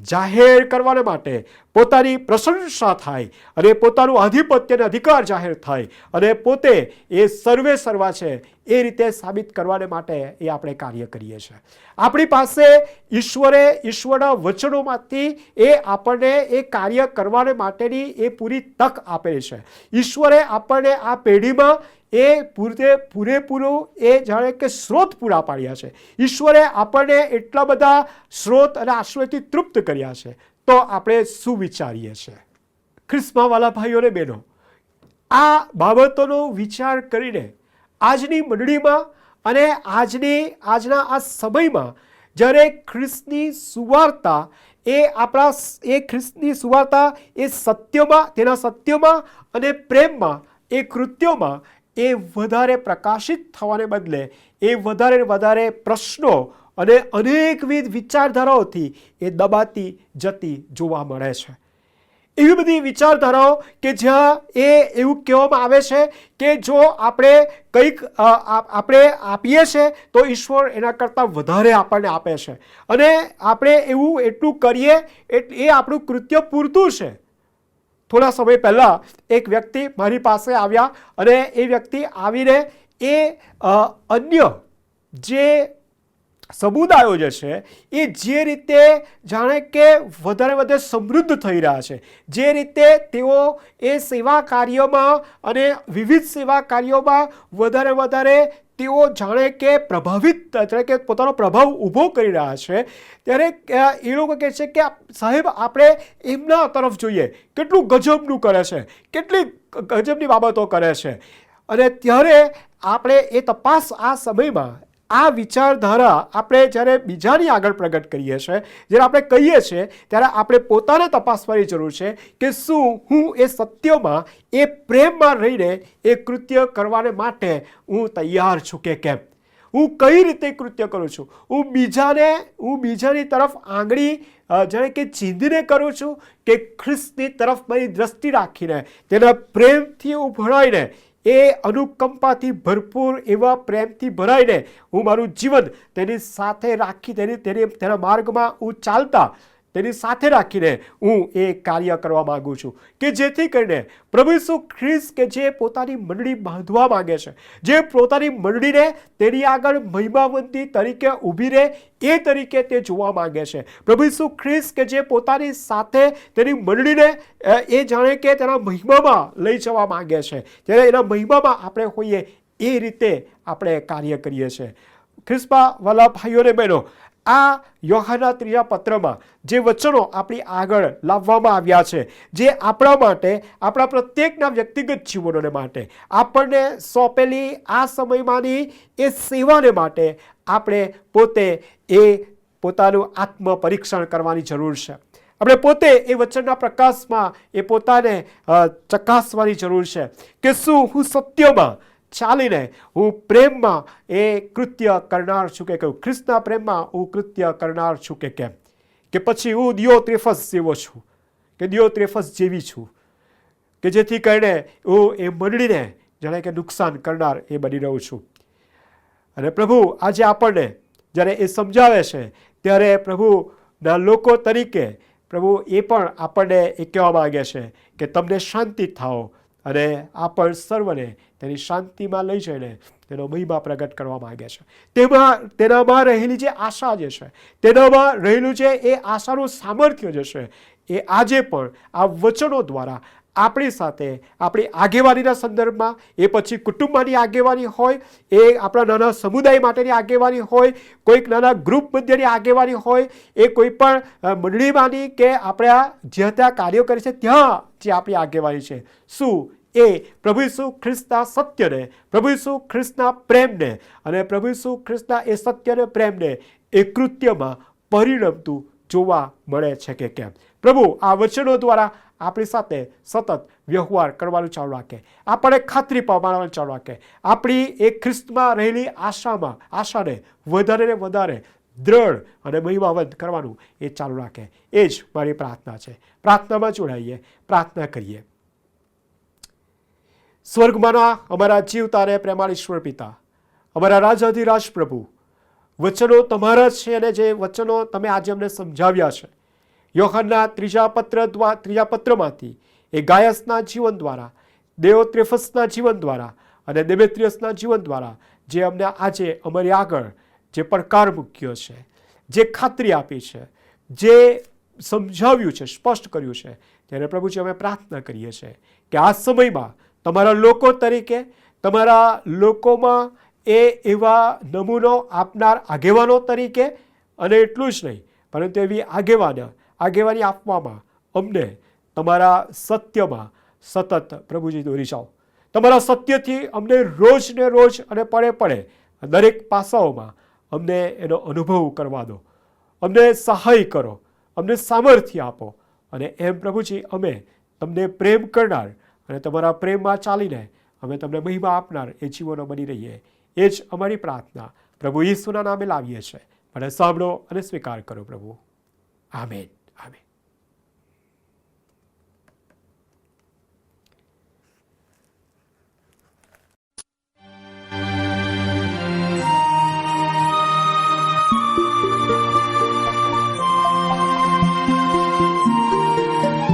S4: જાહેર કરવાને માટે પોતાની પ્રશંસા થાય અને પોતાનું આધિપત્ય અને અધિકાર જાહેર થાય અને પોતે એ સર્વે સર્વા છે એ રીતે સાબિત કરવાને માટે એ આપણે કાર્ય કરીએ છીએ. આપણી પાસે ઈશ્વરના વચનોમાંથી એ આપણને એ કાર્ય કરવાને માટેની એ પૂરી તક આપેલી છે. ઈશ્વરે આપણને આ પેઢીમાં એ પૂરેપૂરું એ જાણે કે સ્ત્રોત પૂરા પાડ્યા છે. ઈશ્વરે આપણને એટલા બધા સ્ત્રોત અને આશ્રયથી તૃપ્ત કર્યા છે. તો આપણે શું વિચારીએ છીએ? ખ્રિસ્તમાં વાલા ભાઈઓ અને બહેનો, આ બાબતોનો વિચાર કરીને આજની મંડળીમાં અને આજના આ સમયમાં જ્યારે ખ્રિસ્તની સુવાર્તા એ ખ્રિસ્તની સુવાર્તા એ સત્યમાં, તેના સત્યમાં અને પ્રેમમાં, એ કૃત્યોમાં એ વધારે પ્રકાશિત થવાને બદલે એ વધારે પ્રશ્નો અને અનેકવિધ વિચારધારાઓથી એ દબાતી જતી જોવા મળે છે. એવી બધી વિચારધારાઓ કે જ્યાં એવું કહેવામાં આવે છે કે જો આપણે કંઈક આપણે આપીએ છીએ તો ઈશ્વર એના કરતાં વધારે આપણને આપે છે અને આપણે એટલું કરીએ એ આપણું કૃત્ય પૂરતું છે. થોડા સમય પહેલાં એક વ્યક્તિ મારી પાસે આવ્યા અને એ વ્યક્તિ આવીને એ અન્ય જે સમુદાયો જે છે એ જે રીતે જાણે કે વધારે સમૃદ્ધ થઈ રહ્યા છે, જે રીતે તેઓ એ સેવા કાર્યોમાં અને વિવિધ સેવા કાર્યોમાં વધારે તેઓ જાણે કે પ્રભાવિત, એટલે કે પોતાનો પ્રભાવ ઊભો કરી રહ્યા છે, ત્યારે એ લોકો કહે છે કે સાહેબ આપણે એમના તરફ જોઈએ, કેટલું ગજબનું કરે છે, કેટલી ગજબની બાબતો કરે છે. અને ત્યારે આપણે એ તપાસ આ સમયમાં આ વિચારધારા આપણે જ્યારે બીજાની આગળ પ્રગટ કરીએ છીએ, જ્યારે આપણે કહીએ છીએ, ત્યારે આપણે પોતાને તપાસવાની જરૂર છે કે શું હું એ સત્યમાં, એ પ્રેમમાં રહીને એ કૃત્ય કરવાને માટે હું તૈયાર છું કે કેમ? હું કઈ રીતે કૃત્ય કરું છું? હું બીજાની તરફ આંગળી જાણે કે ચીંધીને કરું છું કે ખ્રિસ્તની તરફ મારી દ્રષ્ટિ રાખીને, તેના પ્રેમથી હું ભણાઈને, એ અનુકંપાથી ભરપૂર એવા પ્રેમથી ભરાઈને હું મારું જીવન તેની સાથે રાખી, તેના માર્ગમાં હું ચાલતા તેની સાથે રાખીને હું એ કાર્ય કરવા માગું છું કે જેથી કરીને પ્રભુ ઈસુ ખ્રિસ્ત કે જે પોતાની મંડળી બાંધવા માંગે છે, જે પોતાની મંડળીને તેની આગળ મહિમાવંતી તરીકે ઊભી રહે એ તરીકે તે જોવા માંગે છે. પ્રભુ ઈસુ ખ્રિસ્ત કે જે પોતાની સાથે તેની મંડળીને એ જાણે કે તેના મહિમામાં લઈ જવા માંગે છે, ત્યારે એના મહિમામાં આપણે હોઈએ એ રીતે આપણે કાર્ય કરીએ છીએ. ખ્રિસ્તમાં વાલા ભાઈઓ અને બહેનો, આ યોહાનના 3 પત્રમાં જે વચનો આપણી આગળ લાવવામાં આવ્યા છે, જે આપણા માટે, આપણા પ્રત્યેકના વ્યક્તિગત જીવનોને માટે, આપણને સોંપેલી આ સમયમાંની એ સેવાને માટે આપણે પોતે એ પોતાનું આત્મ પરીક્ષણ કરવાની જરૂર છે. આપણે પોતે એ વચનના પ્રકાશમાં એ પોતાને ચકાસવાની જરૂર છે કે શું હું સત્યમાં ચાલીને હું પ્રેમમાં એ કૃત્ય કરનાર છું કે કેવું, ખ્રિસ્તના પ્રેમમાં હું કૃત્ય કરનાર છું કે કેમ, કે પછી હું દિયોત્રેફસ જેવો છું કે દિયોત્રેફસ જેવી છું કે જેથી કરીને હું એ મંડળીને જાણે કે નુકસાન કરનાર એ બની રહ્યો છું. અને પ્રભુ આજે આપણને જ્યારે એ સમજાવે છે ત્યારે પ્રભુના લોકો તરીકે પ્રભુ એ પણ આપણને એ કહેવા માગે છે કે તમને શાંતિ થાઓ, અને આપણ સર્વને તેની શાંતિમાં લઈ જઈને તેનો મહિમા પ્રગટ કરવા માગે છે. તેનામાં રહેલી જે આશા જે છે, તેનામાં રહેલું જે એ આશાનું સામર્થ્ય જે છે એ આજે પણ આ વચનો દ્વારા આપણી સાથે આપણી આગેવાનીના સંદર્ભમાં, એ પછી કુટુંબમાંની આગેવાની હોય, એ આપણા નાના સમુદાય માટેની આગેવાની હોય, કોઈક નાના ગ્રુપ મધ્યની આગેવાની હોય, એ કોઈ પણ મંડળીમાંની કે આપણે જ્યાં ત્યાં કાર્યો કરે છે ત્યાં જે આપણી આગેવાની છે, શું એ પ્રભુ ઈસુ ખ્રિસ્તના સત્યને, પ્રભુ ઈસુ ખ્રિસ્તના પ્રેમને અને પ્રભુ ઈસુ ખ્રિસ્તના એ સત્યને પ્રેમને એ કૃત્યમાં પરિણમતું જોવા મળે છે કે કેમ. પ્રભુ આ વચનો દ્વારા આપણી સાથે સતત વ્યવહાર કરવાનું ચાલુ રાખે, આપણે ખાતરી પામવાનું ચાલુ રાખે, આપણી એ ખ્રિસ્તમાં રહેલી આશાને વધારે ને વધારે દ્રઢ અને મહિમાવંત કરવાનું એ ચાલુ રાખે. એ જ મારી પ્રાર્થના છે. પ્રાર્થનામાં જોડાઈએ, પ્રાર્થના કરીએ. સ્વર્ગમાંના અમારા જીવતા અને પ્રેમાળ ઈશ્વર પિતા, અમારા રાજાધિરાજ પ્રભુ, વચનો તમારા છે અને જે વચનો તમે આજે અમને સમજાવ્યા છે યોહાનના ત્રીજા પત્રમાંથી, એ ગાયસના જીવન દ્વારા, દિયોત્રેફસના જીવન દ્વારા અને દેમેત્રિયસના જીવન દ્વારા જે અમને આજે અમારી આગળ જે પડકાર મૂક્યો છે, જે ખાતરી આપી છે, જે સમજાવ્યું છે, સ્પષ્ટ કર્યું છે, ત્યારે પ્રભુજી અમે પ્રાર્થના કરીએ છીએ કે આ સમયમાં તમારા લોકો તરીકે, તમારા લોકોમાં એ એવા નમૂનો આપનાર આગેવાનો તરીકે, અને એટલું જ નહીં પરંતુ એવી આગેવાની આપવામાં અમને તમારા સત્યમાં સતત પ્રભુજી દોરી જાઓ. તમારા સત્યથી અમને રોજ ને રોજ અને પડે દરેક પાસાઓમાં અમને એનો અનુભવ કરવા દો. અમને સહાય કરો, અમને સામર્થ્ય આપો, અને એમ પ્રભુજી અમે તમને પ્રેમ કરનાર અને તમારા પ્રેમમાં ચાલીને અમે તમને મહિમા આપનાર એ જીવનો બની રહીએ. એ જ અમારી પ્રાર્થના પ્રભુ ઈસુના નામે લાવીએ છીએ. મને સાંભળો અને સ્વીકાર કરો પ્રભુ. Amen. Amen.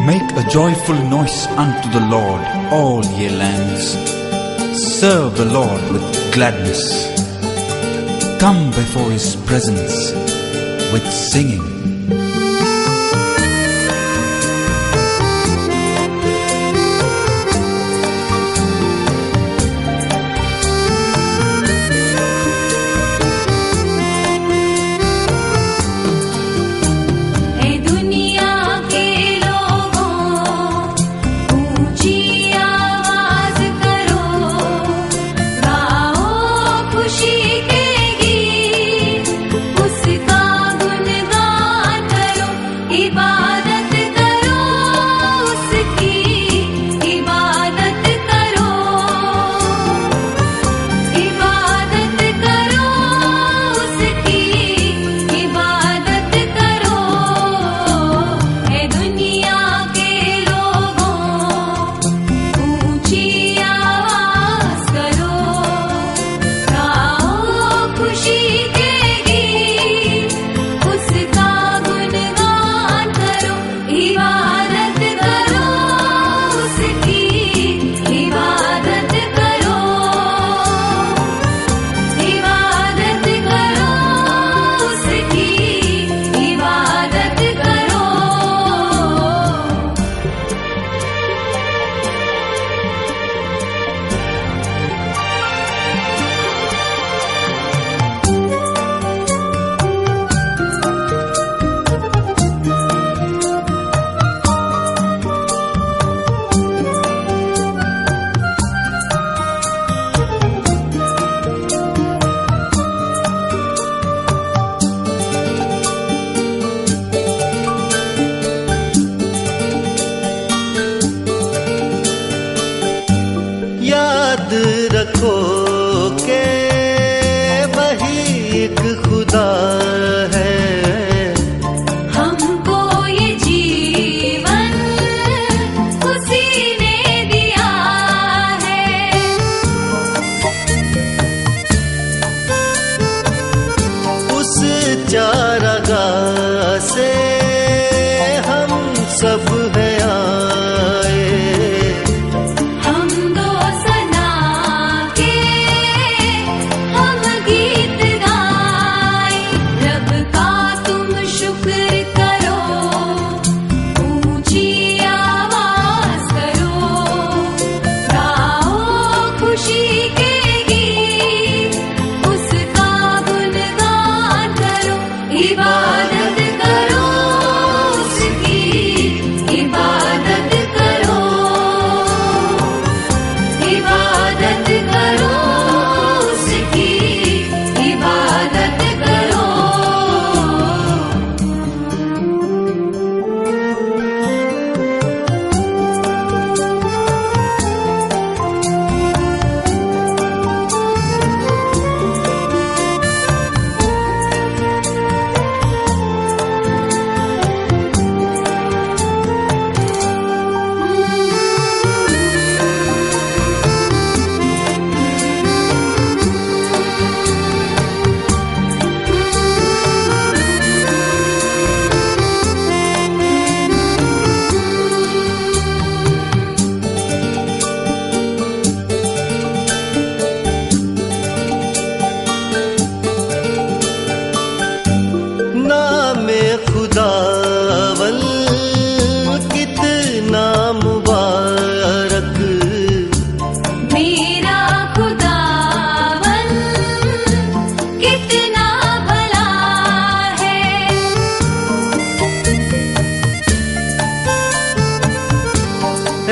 S5: Make a joyful noise unto the Lord, all ye lands. Serve the Lord with gladness. Come before His presence with singing.
S2: खुशी के गीत उसका गुणगान
S6: खुदावन कितना मुबारक,
S2: मेरा खुदावन कितना भला है।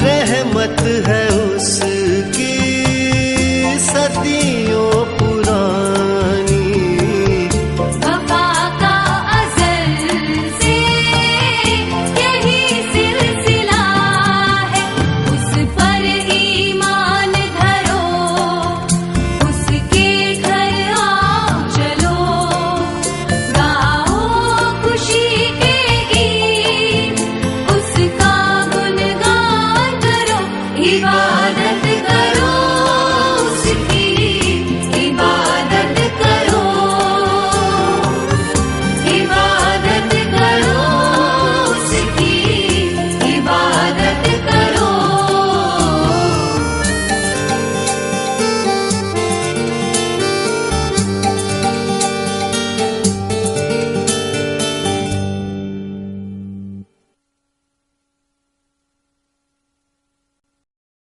S6: रहमत है